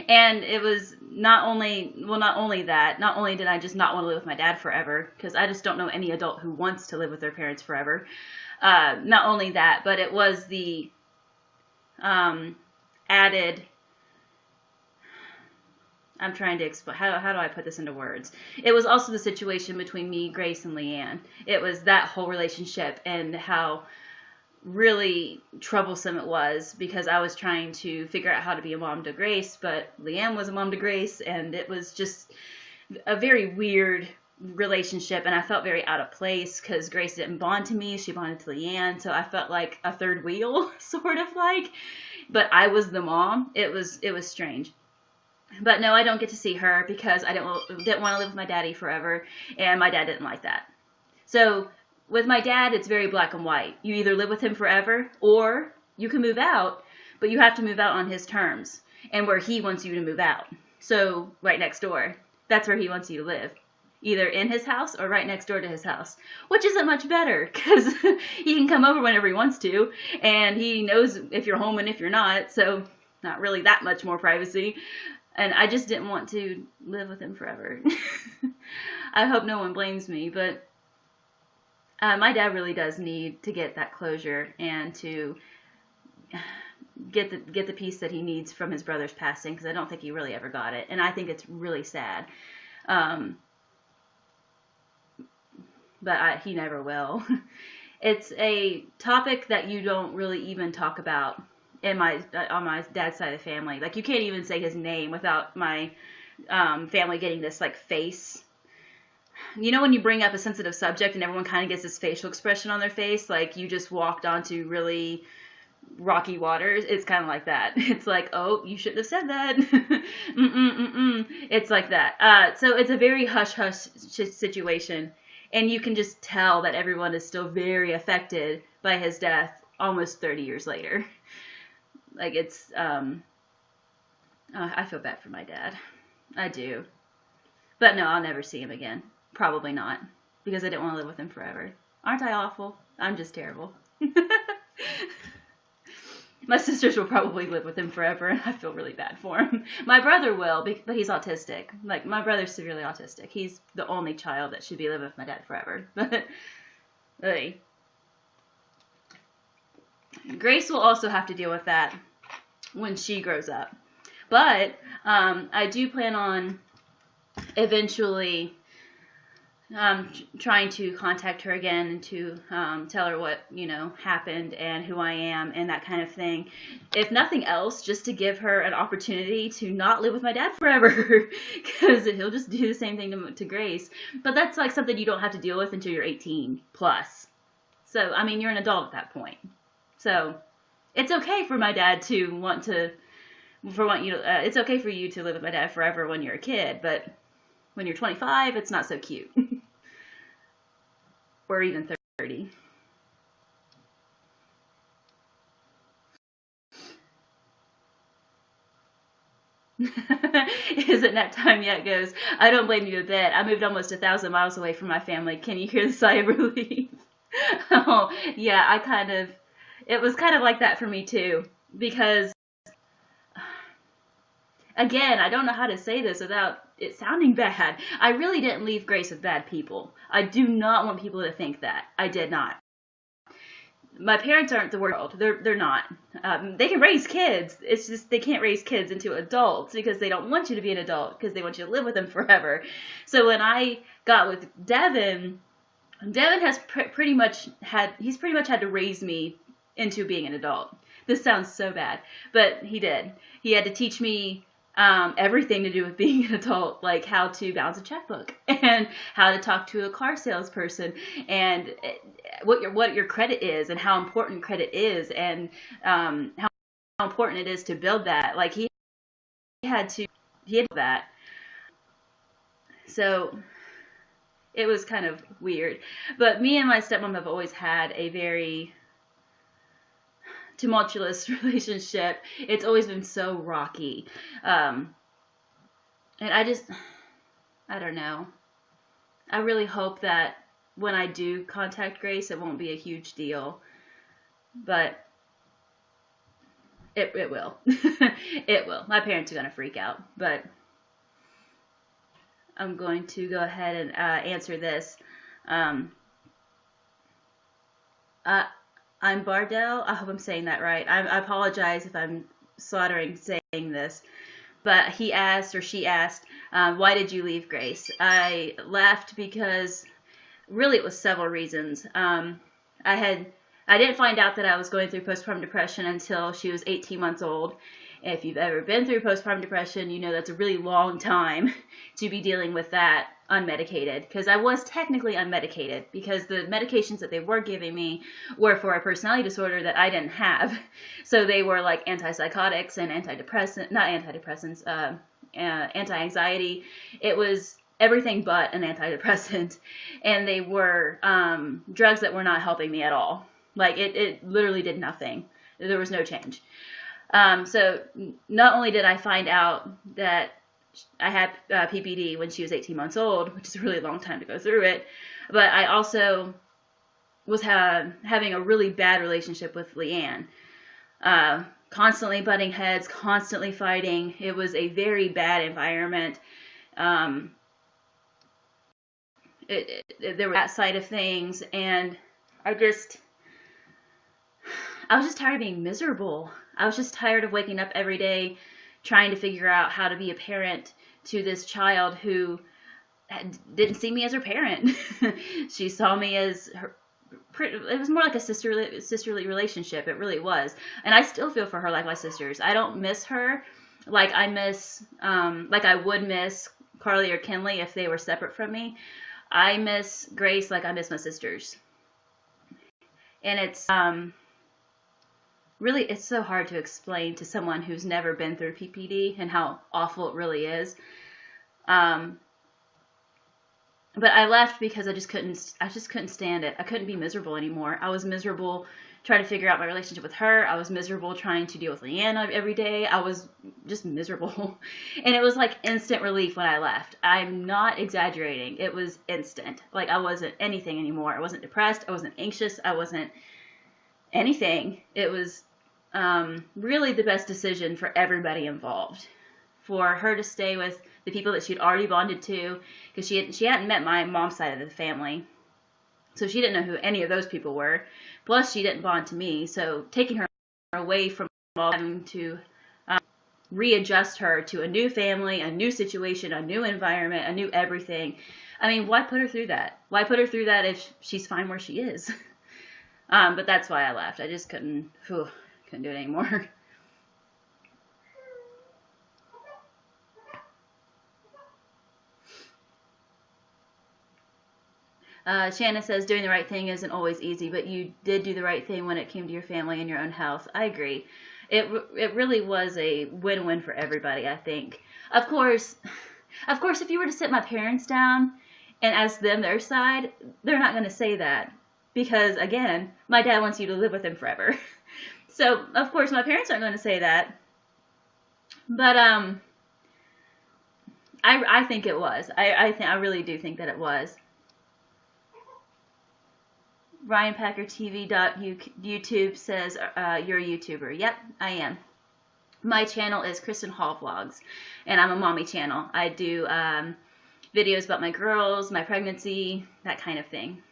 And it was not only that, not only did I just not want to live with my dad forever, because I just don't know any adult who wants to live with their parents forever. Not only that, but it was the added, I'm trying to explain, how do I put this into words? It was also the situation between me, Grace, and Leanne. It was that whole relationship and how really troublesome it was, because I was trying to figure out how to be a mom to Grace, but Leanne was a mom to Grace, and it was just a very weird relationship, and I felt very out of place because Grace didn't bond to me, she bonded to Leanne, so I felt like a third wheel, sort of like, but I was the mom. It was strange. But no, I don't get to see her because I didn't want to live with my daddy forever, and my dad didn't like that. So with my dad, it's very black and white. You either live with him forever, or you can move out, but you have to move out on his terms and where he wants you to move out. So right next door, that's where he wants you to live. Either in his house or right next door to his house, which isn't much better because he can come over whenever he wants to, and he knows if you're home and if you're not, so not really that much more privacy. And I just didn't want to live with him forever. I hope no one blames me, but my dad really does need to get that closure and to get the peace that he needs from his brother's passing, because I don't think he really ever got it, and I think it's really sad. But he never will. It's a topic that you don't really even talk about on my dad's side of the family. Like, you can't even say his name without my family getting this like face. You know when you bring up a sensitive subject and everyone kind of gets this facial expression on their face, like you just walked onto really rocky waters, it's kind of like that. It's like, oh, you shouldn't have said that. It's like that. So it's a very hush-hush situation, and you can just tell that everyone is still very affected by his death almost 30 years later. Like, it's, I feel bad for my dad. I do. But no, I'll never see him again. Probably not. Because I didn't want to live with him forever. Aren't I awful? I'm just terrible. My sisters will probably live with him forever, and I feel really bad for him. My brother will, but he's autistic. Like, my brother's severely autistic. He's the only child that should be living with my dad forever. But, hey. Grace will also have to deal with that when she grows up. But I do plan on eventually trying to contact her again and to tell her what, happened and who I am and that kind of thing. If nothing else, just to give her an opportunity to not live with my dad forever, because he'll just do the same thing to Grace. But that's like something you don't have to deal with until you're 18 plus. So, I mean, you're an adult at that point. So, it's okay for my dad to want to, it's okay for you to live with my dad forever when you're a kid, but when you're 25, it's not so cute. Or even 30. Isn't nap time yet? Goes, I don't blame you a bit. I moved almost 1,000 miles away from my family. Can you hear the sigh of relief? Oh, yeah, it was kind of like that for me too. Because, again, I don't know how to say this without it sounding bad. I really didn't leave Grace with bad people. I do not want people to think that. I did not. My parents aren't the world. They're not. They can raise kids. It's just they can't raise kids into adults because they don't want you to be an adult because they want you to live with them forever. So when I got with Devin has pretty much had to raise me into being an adult. This sounds so bad, but he did. He had to teach me everything to do with being an adult, like how to balance a checkbook and how to talk to a car salesperson and what your credit is and how important credit is and how important it is to build that. Like he had that. So it was kind of weird. But me and my stepmom have always had a very tumultuous relationship. It's always been so rocky. And I don't know. I really hope that when I do contact Grace, it won't be a huge deal. But it will. It will. My parents are going to freak out. But I'm going to go ahead and answer this. I'm Bardell. I hope I'm saying that right. I apologize if I'm slaughtering saying this. But he asked, or she asked, why did you leave Grace? I left because really it was several reasons. I didn't find out that I was going through postpartum depression until she was 18 months old. If you've ever been through postpartum depression, you know that's a really long time to be dealing with that unmedicated, because I was technically unmedicated because the medications that they were giving me were for a personality disorder that I didn't have. So they were like antipsychotics and anti-anxiety. It was everything but an antidepressant, and they were drugs that were not helping me at all. Like it literally did nothing. There was no change. So not only did I find out that I had PPD when she was 18 months old, which is a really long time to go through it, but I also was having a really bad relationship with Leanne. Constantly butting heads, constantly fighting. It was a very bad environment. There was that side of things, and I was just tired of being miserable. I was just tired of waking up every day trying to figure out how to be a parent to this child who didn't see me as her parent. She saw me as her. It was more like a sisterly relationship. It really was. And I still feel for her like my sisters. I don't miss her like I would miss Carly or Kinley if they were separate from me. I miss Grace like I miss my sisters. And it's, really, it's so hard to explain to someone who's never been through PPD and how awful it really is. But I left because I just couldn't stand it. I couldn't be miserable anymore. I was miserable trying to figure out my relationship with her. I was miserable trying to deal with Leanna every day. I was just miserable. And it was like instant relief when I left. I'm not exaggerating. It was instant. Like I wasn't anything anymore. I wasn't depressed. I wasn't anxious. I wasn't anything. It was really the best decision for everybody involved. For her to stay with the people that she'd already bonded to, because she hadn't met my mom's side of the family, so she didn't know who any of those people were. Plus, she didn't bond to me, so taking her away from all, having to readjust her to a new family, a new situation, a new environment, a new everything. I mean, why put her through that? Why put her through that if she's fine where she is? But that's why I left. I just couldn't do it anymore. Shanna says, doing the right thing isn't always easy, but you did do the right thing when it came to your family and your own health. I agree. It really was a win-win for everybody, I think. Of course, if you were to sit my parents down and ask them their side, they're not going to say that. Because, again, my dad wants you to live with him forever. So, of course, my parents aren't going to say that. But, I think it was. I really do think that it was. RyanPackerTV.YouTube says, you're a YouTuber. Yep, I am. My channel is Kristen Hall Vlogs, and I'm a mommy channel. I do videos about my girls, my pregnancy, that kind of thing.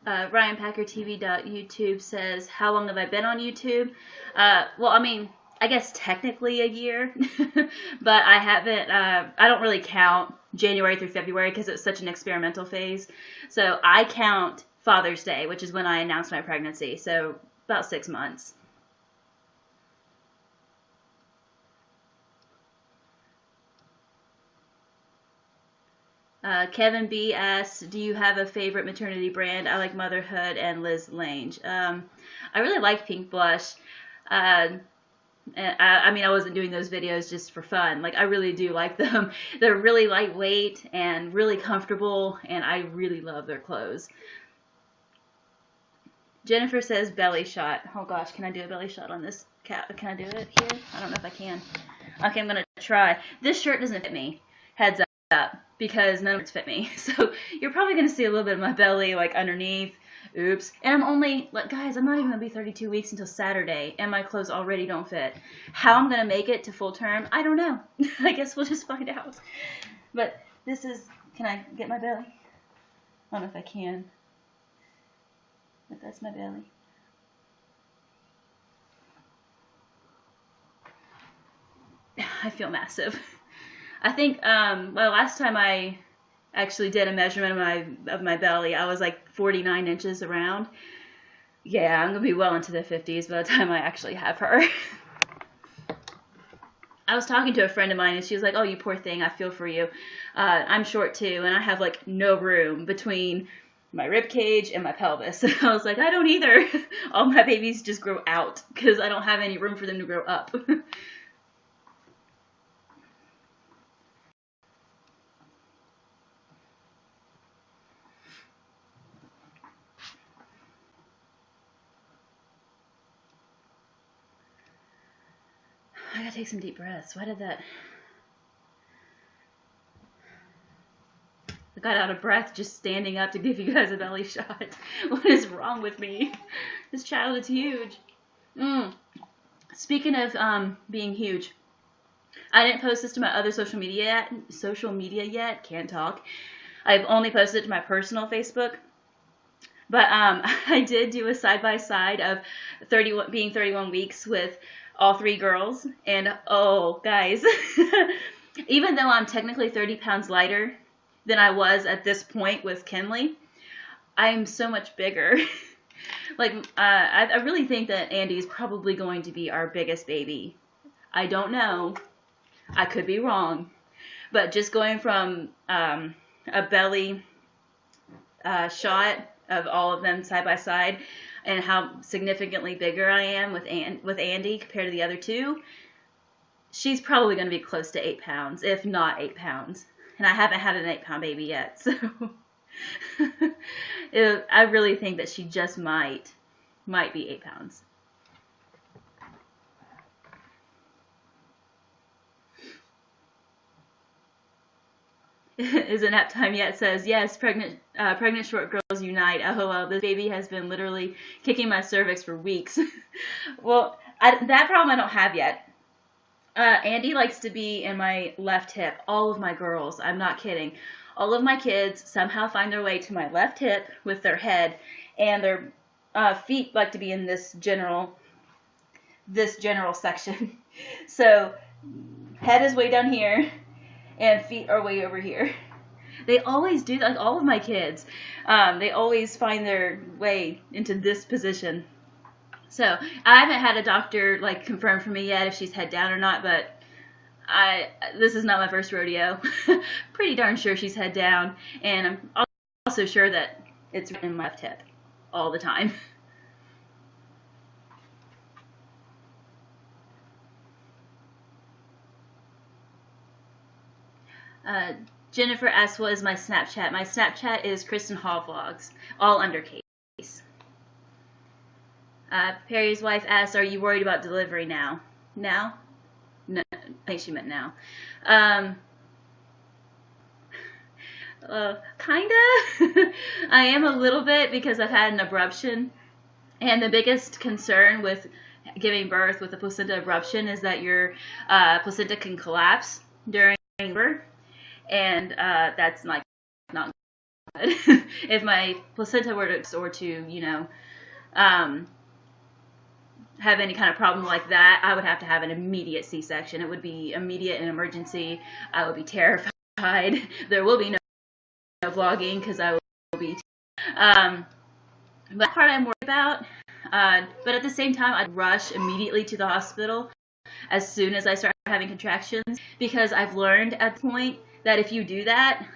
RyanPackerTV.YouTube says, how long have I been on YouTube? Well, I mean, I guess technically a year, but I haven't, I don't really count January through February because it was such an experimental phase. So I count Father's Day, which is when I announced my pregnancy. So about 6 months. Kevin B asks, do you have a favorite maternity brand? I like Motherhood and Liz Lange. I really like Pink Blush. I mean, I wasn't doing those videos just for fun. Like, I really do like them. They're really lightweight and really comfortable, and I really love their clothes. Jennifer says belly shot. Oh gosh, can I do a belly shot on this cat? Can I do it here? I don't know if I can. Okay, I'm gonna try. This shirt doesn't fit me. Heads up, because none of it's fit me. So you're probably gonna see a little bit of my belly, like underneath. Oops. And I'm only, like, guys, I'm not even gonna be 32 weeks until Saturday, and my clothes already don't fit. How I'm gonna make it to full term, I don't know. I guess we'll just find out. But this is, can I get my belly? I don't know if I can. But that's my belly. I feel massive. I think, well, last time I actually did a measurement of my belly, I was like 49 inches around. Yeah, I'm going to be well into the 50s by the time I actually have her. I was talking to a friend of mine, and she was like, oh, you poor thing, I feel for you. I'm short, too, and I have, like, no room between my rib cage and my pelvis. And I was like, I don't either. All my babies just grow out because I don't have any room for them to grow up. I gotta take some deep breaths. Why did that... I got out of breath just standing up to give you guys a belly shot. What is wrong with me? This child is huge. Speaking of being huge, I didn't post this to my other social media yet. Can't talk. I've only posted it to my personal Facebook. But I did do a side-by-side of being 31 weeks with all 3 girls. And oh, guys, even though I'm technically 30 pounds lighter than I was at this point with Kinley, I'm so much bigger. Like, I really think that Andy is probably going to be our biggest baby. I don't know. I could be wrong. But just going from a belly shot of all of them side by side and how significantly bigger I am with Andy compared to the other 2, she's probably going to be close to 8 pounds, if not 8 pounds. And I haven't had an 8-pound baby yet, so I really think that she just might be 8 pounds. Is it nap time yet? Says yes. Pregnant short girls unite. Oh well, this baby has been literally kicking my cervix for weeks. Well, that problem I don't have yet. Andy likes to be in my left hip. All of my girls, I'm not kidding. All of my kids somehow find their way to my left hip with their head, and their feet like to be in this general section. So head is way down here, and feet are way over here. They always do that, like all of my kids. They always find their way into this position. So I haven't had a doctor like confirm for me yet if she's head down or not, but this is not my first rodeo. Pretty darn sure she's head down, and I'm also sure that it's in my left hip all the time. Jennifer asks, what is my Snapchat? My Snapchat is Kristen Hall Vlogs, all undercase. Perry's wife asks, are you worried about delivery now? Now? No, I think she meant now. Kinda. I am a little bit because I've had an abruption. And the biggest concern with giving birth with a placenta abruption is that your placenta can collapse during labor. And that's not good. If my placenta were to have any kind of problem like that, I would have to have an immediate C-section. It would be immediate and emergency. I would be terrified. There will be no vlogging because I will be. But that part I'm worried about. But at the same time, I'd rush immediately to the hospital as soon as I start having contractions, because I've learned at the point that if you do that,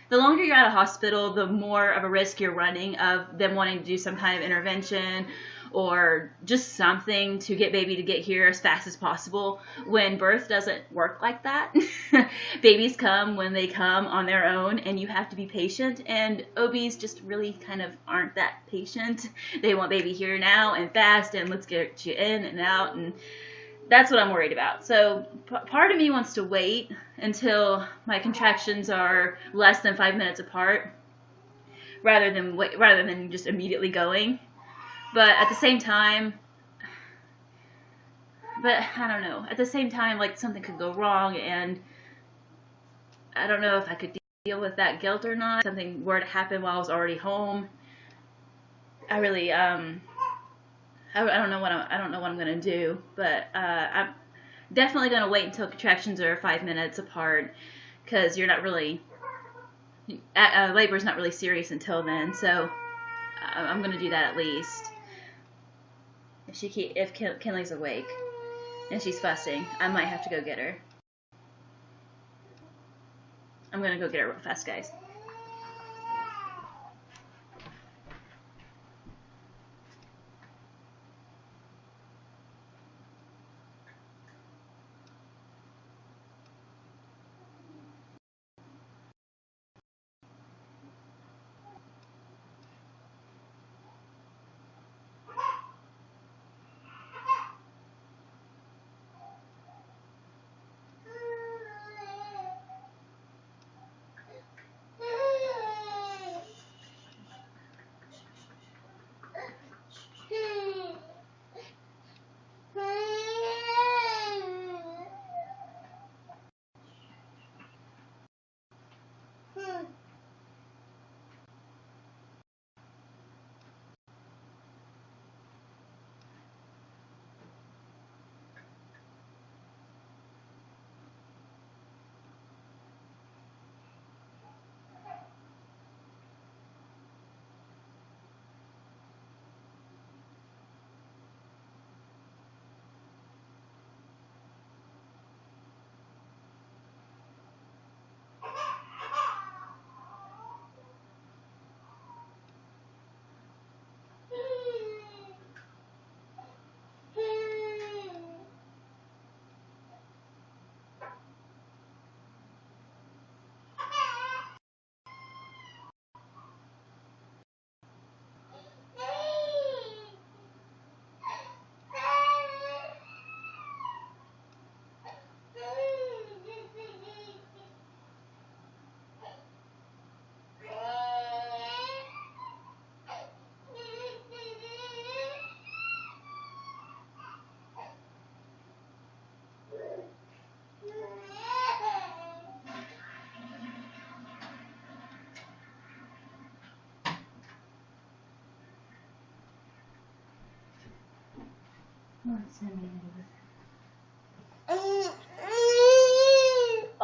the longer you're at a hospital, the more of a risk you're running of them wanting to do some kind of intervention or just something to get baby to get here as fast as possible, when birth doesn't work like that. Babies come when they come on their own, and you have to be patient, and OBs just really kind of aren't that patient. They want baby here now and fast, and let's get you in and out, and that's what I'm worried about. So part of me wants to wait until my contractions are less than 5 minutes apart, rather than just immediately going. But at the same time, I don't know. At the same time, like, something could go wrong, and I don't know if I could deal with that guilt or not. Something were to happen while I was already home. I really I don't know what I'm gonna do, but I'm definitely gonna wait until contractions are 5 minutes apart, because you're not really labor's not really serious until then. So I'm gonna do that at least. If Kinley's awake and she's fussing, I might have to go get her. I'm gonna go get her real fast, guys.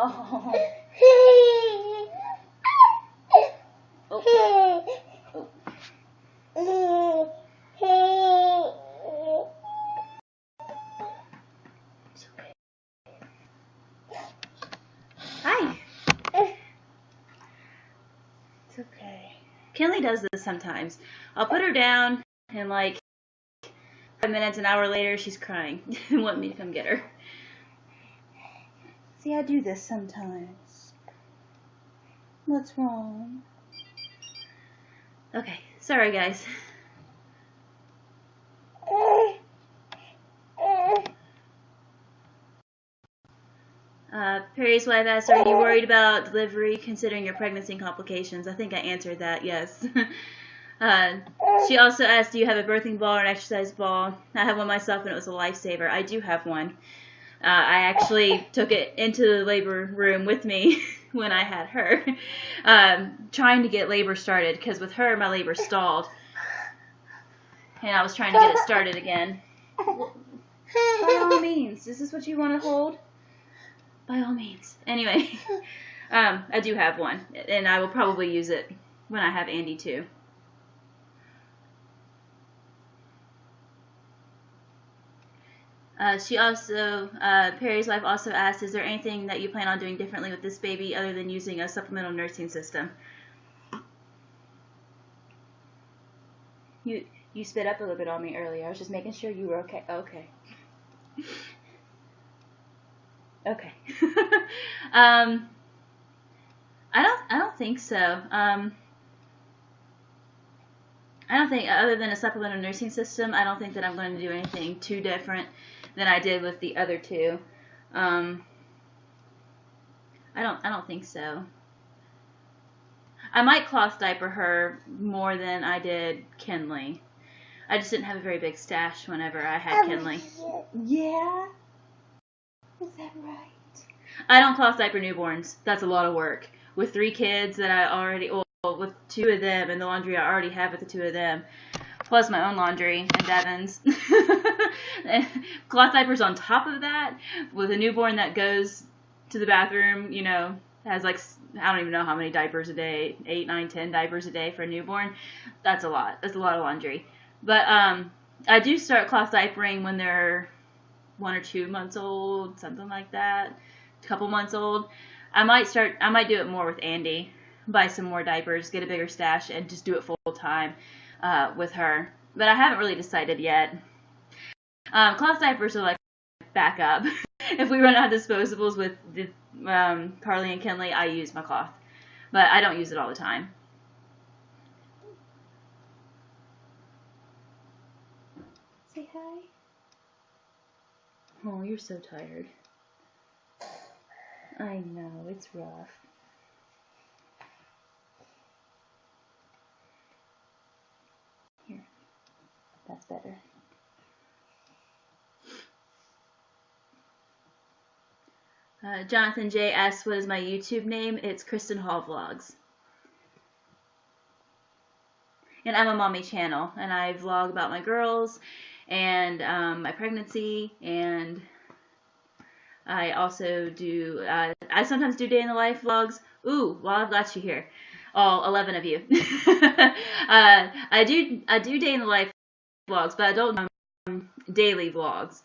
Oh. It's okay. Hi. It's okay. Kinley does this sometimes. I'll put her down and like 5 minutes, an hour later, she's crying and want me to come get her. See, I do this sometimes. What's wrong? Okay, sorry guys. Perry's wife asked, are you worried about delivery considering your pregnancy and complications? I think I answered that, yes. She also asked, do you have a birthing ball or an exercise ball? I have one myself and it was a lifesaver. I do have one. I actually took it into the labor room with me when I had her, trying to get labor started, because with her, my labor stalled. And I was trying to get it started again. Well, by all means, is this what you want to hold? By all means. Anyway, I do have one, and I will probably use it when I have Andy too. She also, Perry's wife also asked, is there anything that you plan on doing differently with this baby other than using a supplemental nursing system? You spit up a little bit on me earlier. I was just making sure you were okay. Okay. Okay. I don't think so. I don't think, other than a supplemental nursing system, I don't think that I'm going to do anything too different than I did with the other two. I don't think so. I might cloth diaper her more than I did Kinley. I just didn't have a very big stash whenever I had Kinley. Yeah? Is that right? I don't cloth diaper newborns. That's a lot of work. With 3 kids that I already, well, with 2 of them and the laundry I already have with the 2 of them, plus my own laundry and Devin's. Cloth diapers on top of that, with a newborn that goes to the bathroom, you know, has like, I don't even know how many diapers a day, 8, 9, 10 diapers a day for a newborn. That's a lot. That's a lot of laundry. But I do start cloth diapering when they're 1 or 2 months old, something like that, a couple months old. I might do it more with Andy, buy some more diapers, get a bigger stash, and just do it full time with her. But I haven't really decided yet. Cloth diapers are like backup. If we run out of disposables with the, Carly and Kinley, I use my cloth. But I don't use it all the time. Say hi. Oh, you're so tired. I know, it's rough. Here, that's better. Jonathan J. asks, what is my YouTube name? It's Kristen Hall Vlogs. And I'm a mommy channel, and I vlog about my girls and my pregnancy, and I also do, I sometimes do day in the life vlogs. Ooh, well, I've got you here. All 11 of you. I do day in the life vlogs, but I don't daily vlogs.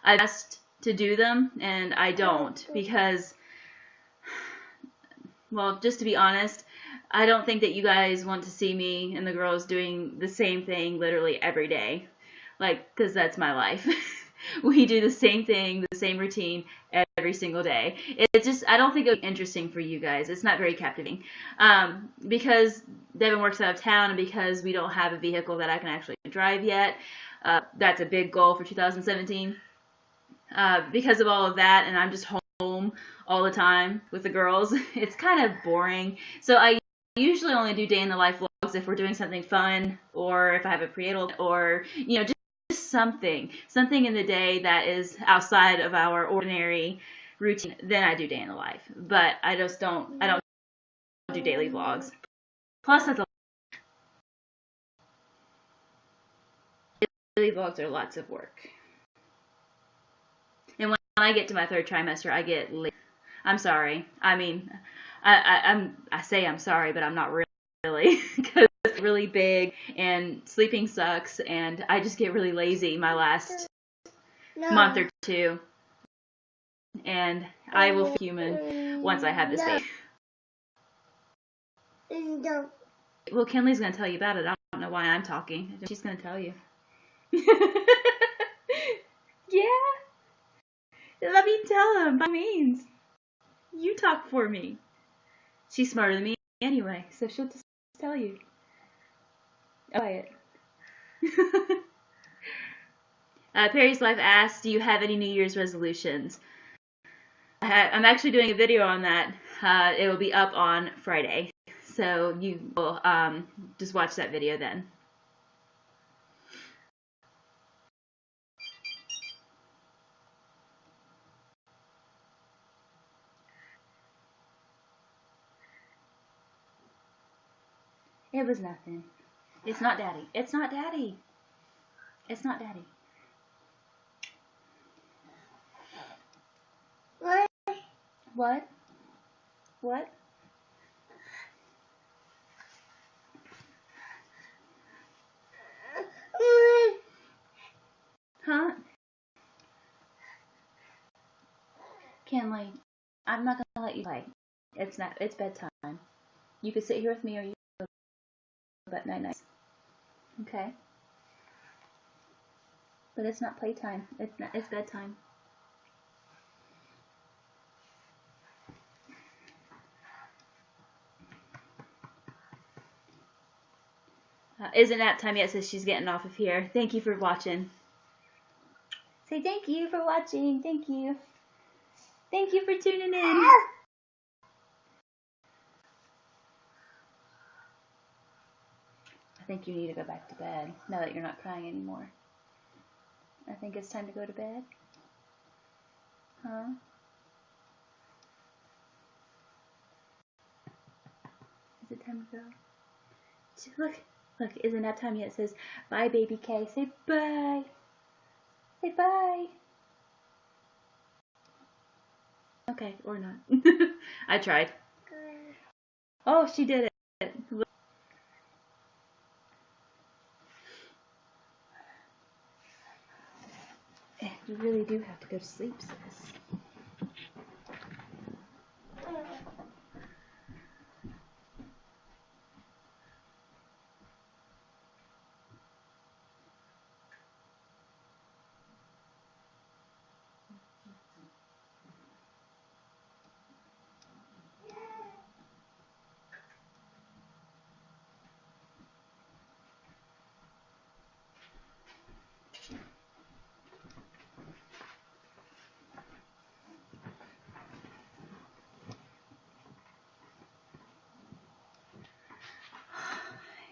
I've asked to do them, and I don't, because, well, just to be honest, I don't think that you guys want to see me and the girls doing the same thing literally every day. Like, because that's my life. We do the same thing, the same routine every single day. It's just, I don't think it would be interesting for you guys. It's not very captivating. Because Devin works out of town and because we don't have a vehicle that I can actually drive yet, that's a big goal for 2017. Because of all of that, and I'm just home all the time with the girls, it's kind of boring. So I usually only do day in the life vlogs if we're doing something fun, or if I have a prenatal, or, you know, just something in the day that is outside of our ordinary routine. Then I do day in the life. But I don't do daily vlogs. Plus, that's daily vlogs are lots of work. I get to my third trimester, I get I'm sorry. I mean, I say I'm sorry, but I'm not really because it's really big and sleeping sucks, and I just get really lazy my last month or two, and I will feel human once I have this baby. Well, Kinley's gonna tell you about it. I don't know why I'm talking. She's gonna tell you. Yeah. Let me tell him, by means. You talk for me. She's smarter than me anyway, so she'll just tell you. Quiet. Perry's wife asked, do you have any New Year's resolutions? I'm actually doing a video on that. It will be up on Friday, so you will just watch that video then. It was nothing. It's not Daddy. It's not Daddy. It's not Daddy. What? What? What? Huh? Kinley, I'm not gonna let you play. It's bedtime. You could sit here with me or you could go to bed night. Okay? But it's not playtime. It's bedtime. Isn't nap time yet? Says she's getting off of here. Thank you for watching. Say thank you for watching. Thank you. Thank you for tuning in. I think you need to go back to bed now that you're not crying anymore. I think it's time to go to bed. Huh? Is it time to go? Look, isn't nap time yet? It says bye, baby K. Say bye. Say bye. Okay, or not. I tried. Oh, she did it. You really do have to go to sleep, sis.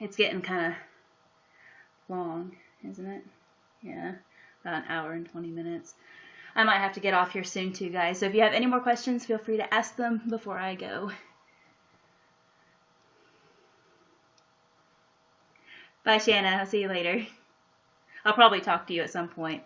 It's getting kind of long, isn't it? Yeah, about an hour and 20 minutes. I might have to get off here soon too, guys. So if you have any more questions, feel free to ask them before I go. Bye, Shanna. I'll see you later. I'll probably talk to you at some point.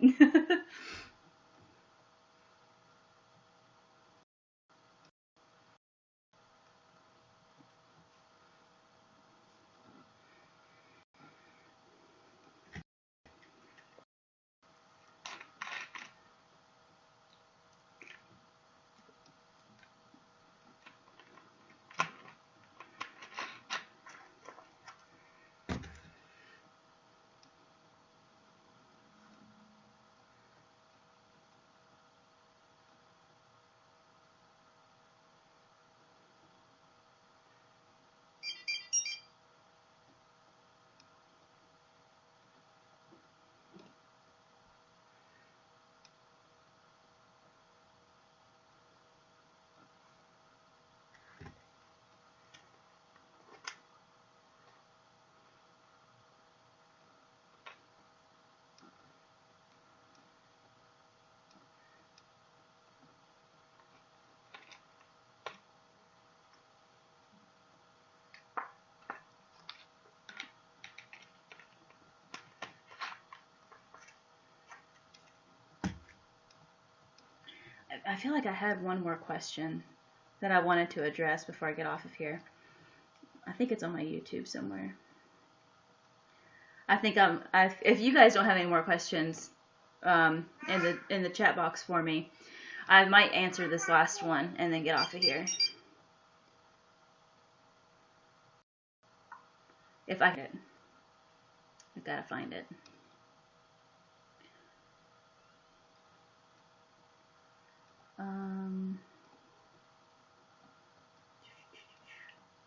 I feel like I had one more question that I wanted to address before I get off of here. I think it's on my YouTube somewhere. I think if you guys don't have any more questions in the chat box for me, I might answer this last one and then get off of here. If I could. I gotta find it.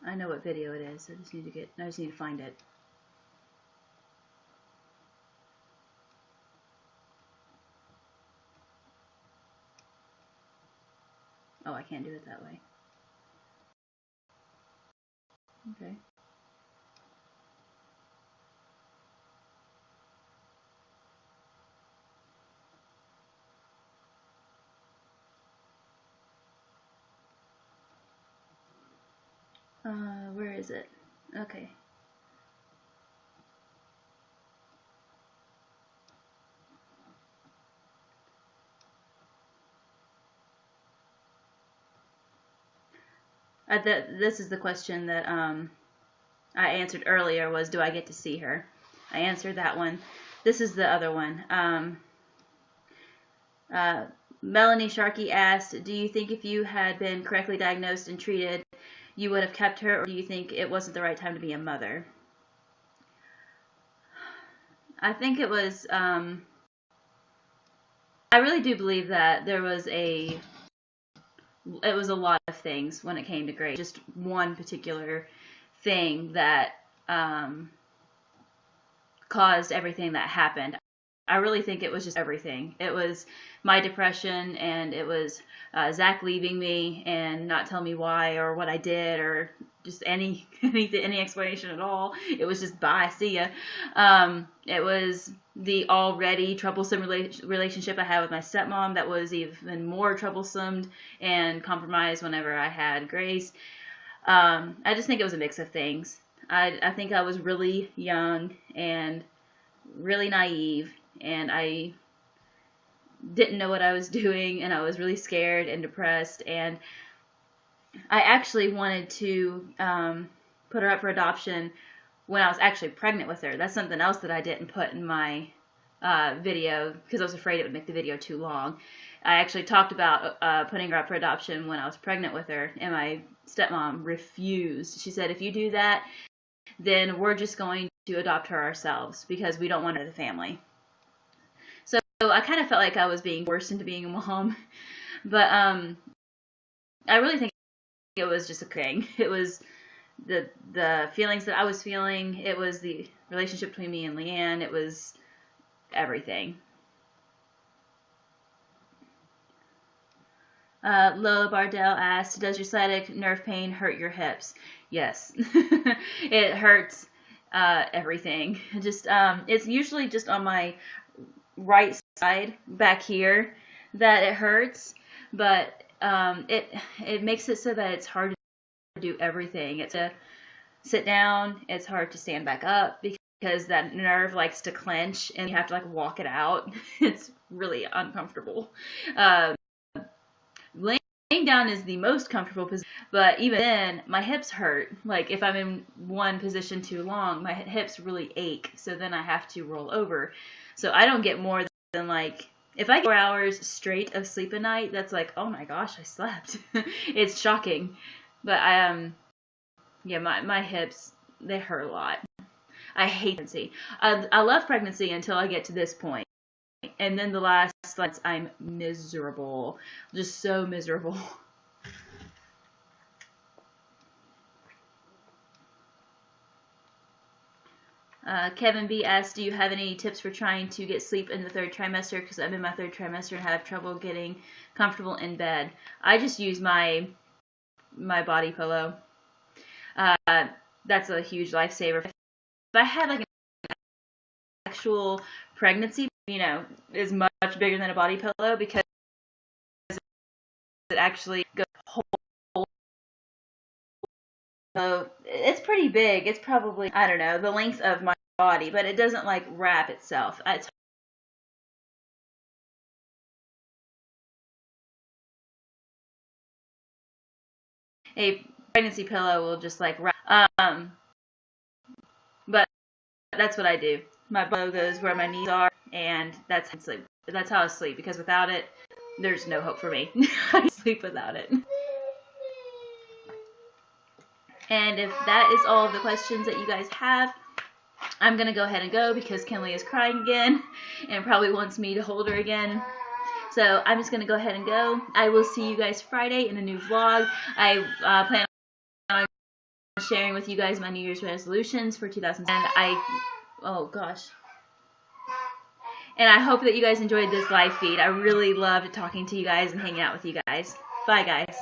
I know what video it is. I just need to find it. Oh, I can't do it that way. Okay. Where is it? Okay. This is the question that I answered earlier, was do I get to see her? I answered that one. This is the other one. Melanie Sharkey asked, do you think if you had been correctly diagnosed and treated, you would have kept her, or do you think it wasn't the right time to be a mother? I think it was, I really do believe that it was a lot of things when it came to Grace. Just one particular thing that caused everything that happened. I really think it was just everything. It was my depression, and it was Zach leaving me and not telling me why or what I did or just any explanation at all. It was just bye, see ya. It was the already troublesome relationship I had with my stepmom that was even more troublesome and compromised whenever I had Grace. I just think it was a mix of things. I think I was really young and really naive, and I didn't know what I was doing, and I was really scared and depressed, and I actually wanted to put her up for adoption when I was actually pregnant with her. That's something else that I didn't put in my video because I was afraid it would make the video too long. I actually talked about putting her up for adoption when I was pregnant with her, and my stepmom refused. She said, if you do that, then we're just going to adopt her ourselves because we don't want her in the family. So I kind of felt like I was being forced into being a mom. But I really think it was just a thing. It was the feelings that I was feeling. It was the relationship between me and Leanne. It was everything. Lola Bardell asked, does your sciatic nerve pain hurt your hips? Yes. It hurts everything. Just it's usually just on my right side back here that it hurts, but it makes it so that it's hard to do everything. It's to sit down, it's hard to stand back up because that nerve likes to clench and you have to like walk it out. It's really uncomfortable. Laying down is the most comfortable position, but even then, my hips hurt. Like, if I'm in one position too long, my hips really ache, so then I have to roll over. So I don't get more than, like, if I get 4 hours straight of sleep a night, that's like, oh my gosh, I slept. It's shocking. But, yeah, my hips, they hurt a lot. I hate pregnancy. I love pregnancy until I get to this point. And then the last months, I'm miserable. Just so miserable. Kevin B. asked, do you have any tips for trying to get sleep in the 3rd trimester? Because I'm in my 3rd trimester and have trouble getting comfortable in bed. I just use my body pillow. That's a huge lifesaver. If I had like an actual pregnancy, is much bigger than a body pillow because it actually goes whole. So it's pretty big. It's probably, I don't know, the length of my body, but it doesn't like wrap itself. It's a pregnancy pillow will just like wrap. But that's what I do. My pillow goes where my knees are, and that's how I sleep. That's how I sleep, because without it, there's no hope for me. I sleep without it. And if that is all of the questions that you guys have, I'm going to go ahead and go because Kinley is crying again and probably wants me to hold her again. So I'm just going to go ahead and go. I will see you guys Friday in a new vlog. I plan on sharing with you guys my New Year's resolutions for 2010. Oh gosh. And I hope that you guys enjoyed this live feed. I really loved talking to you guys and hanging out with you guys. Bye guys.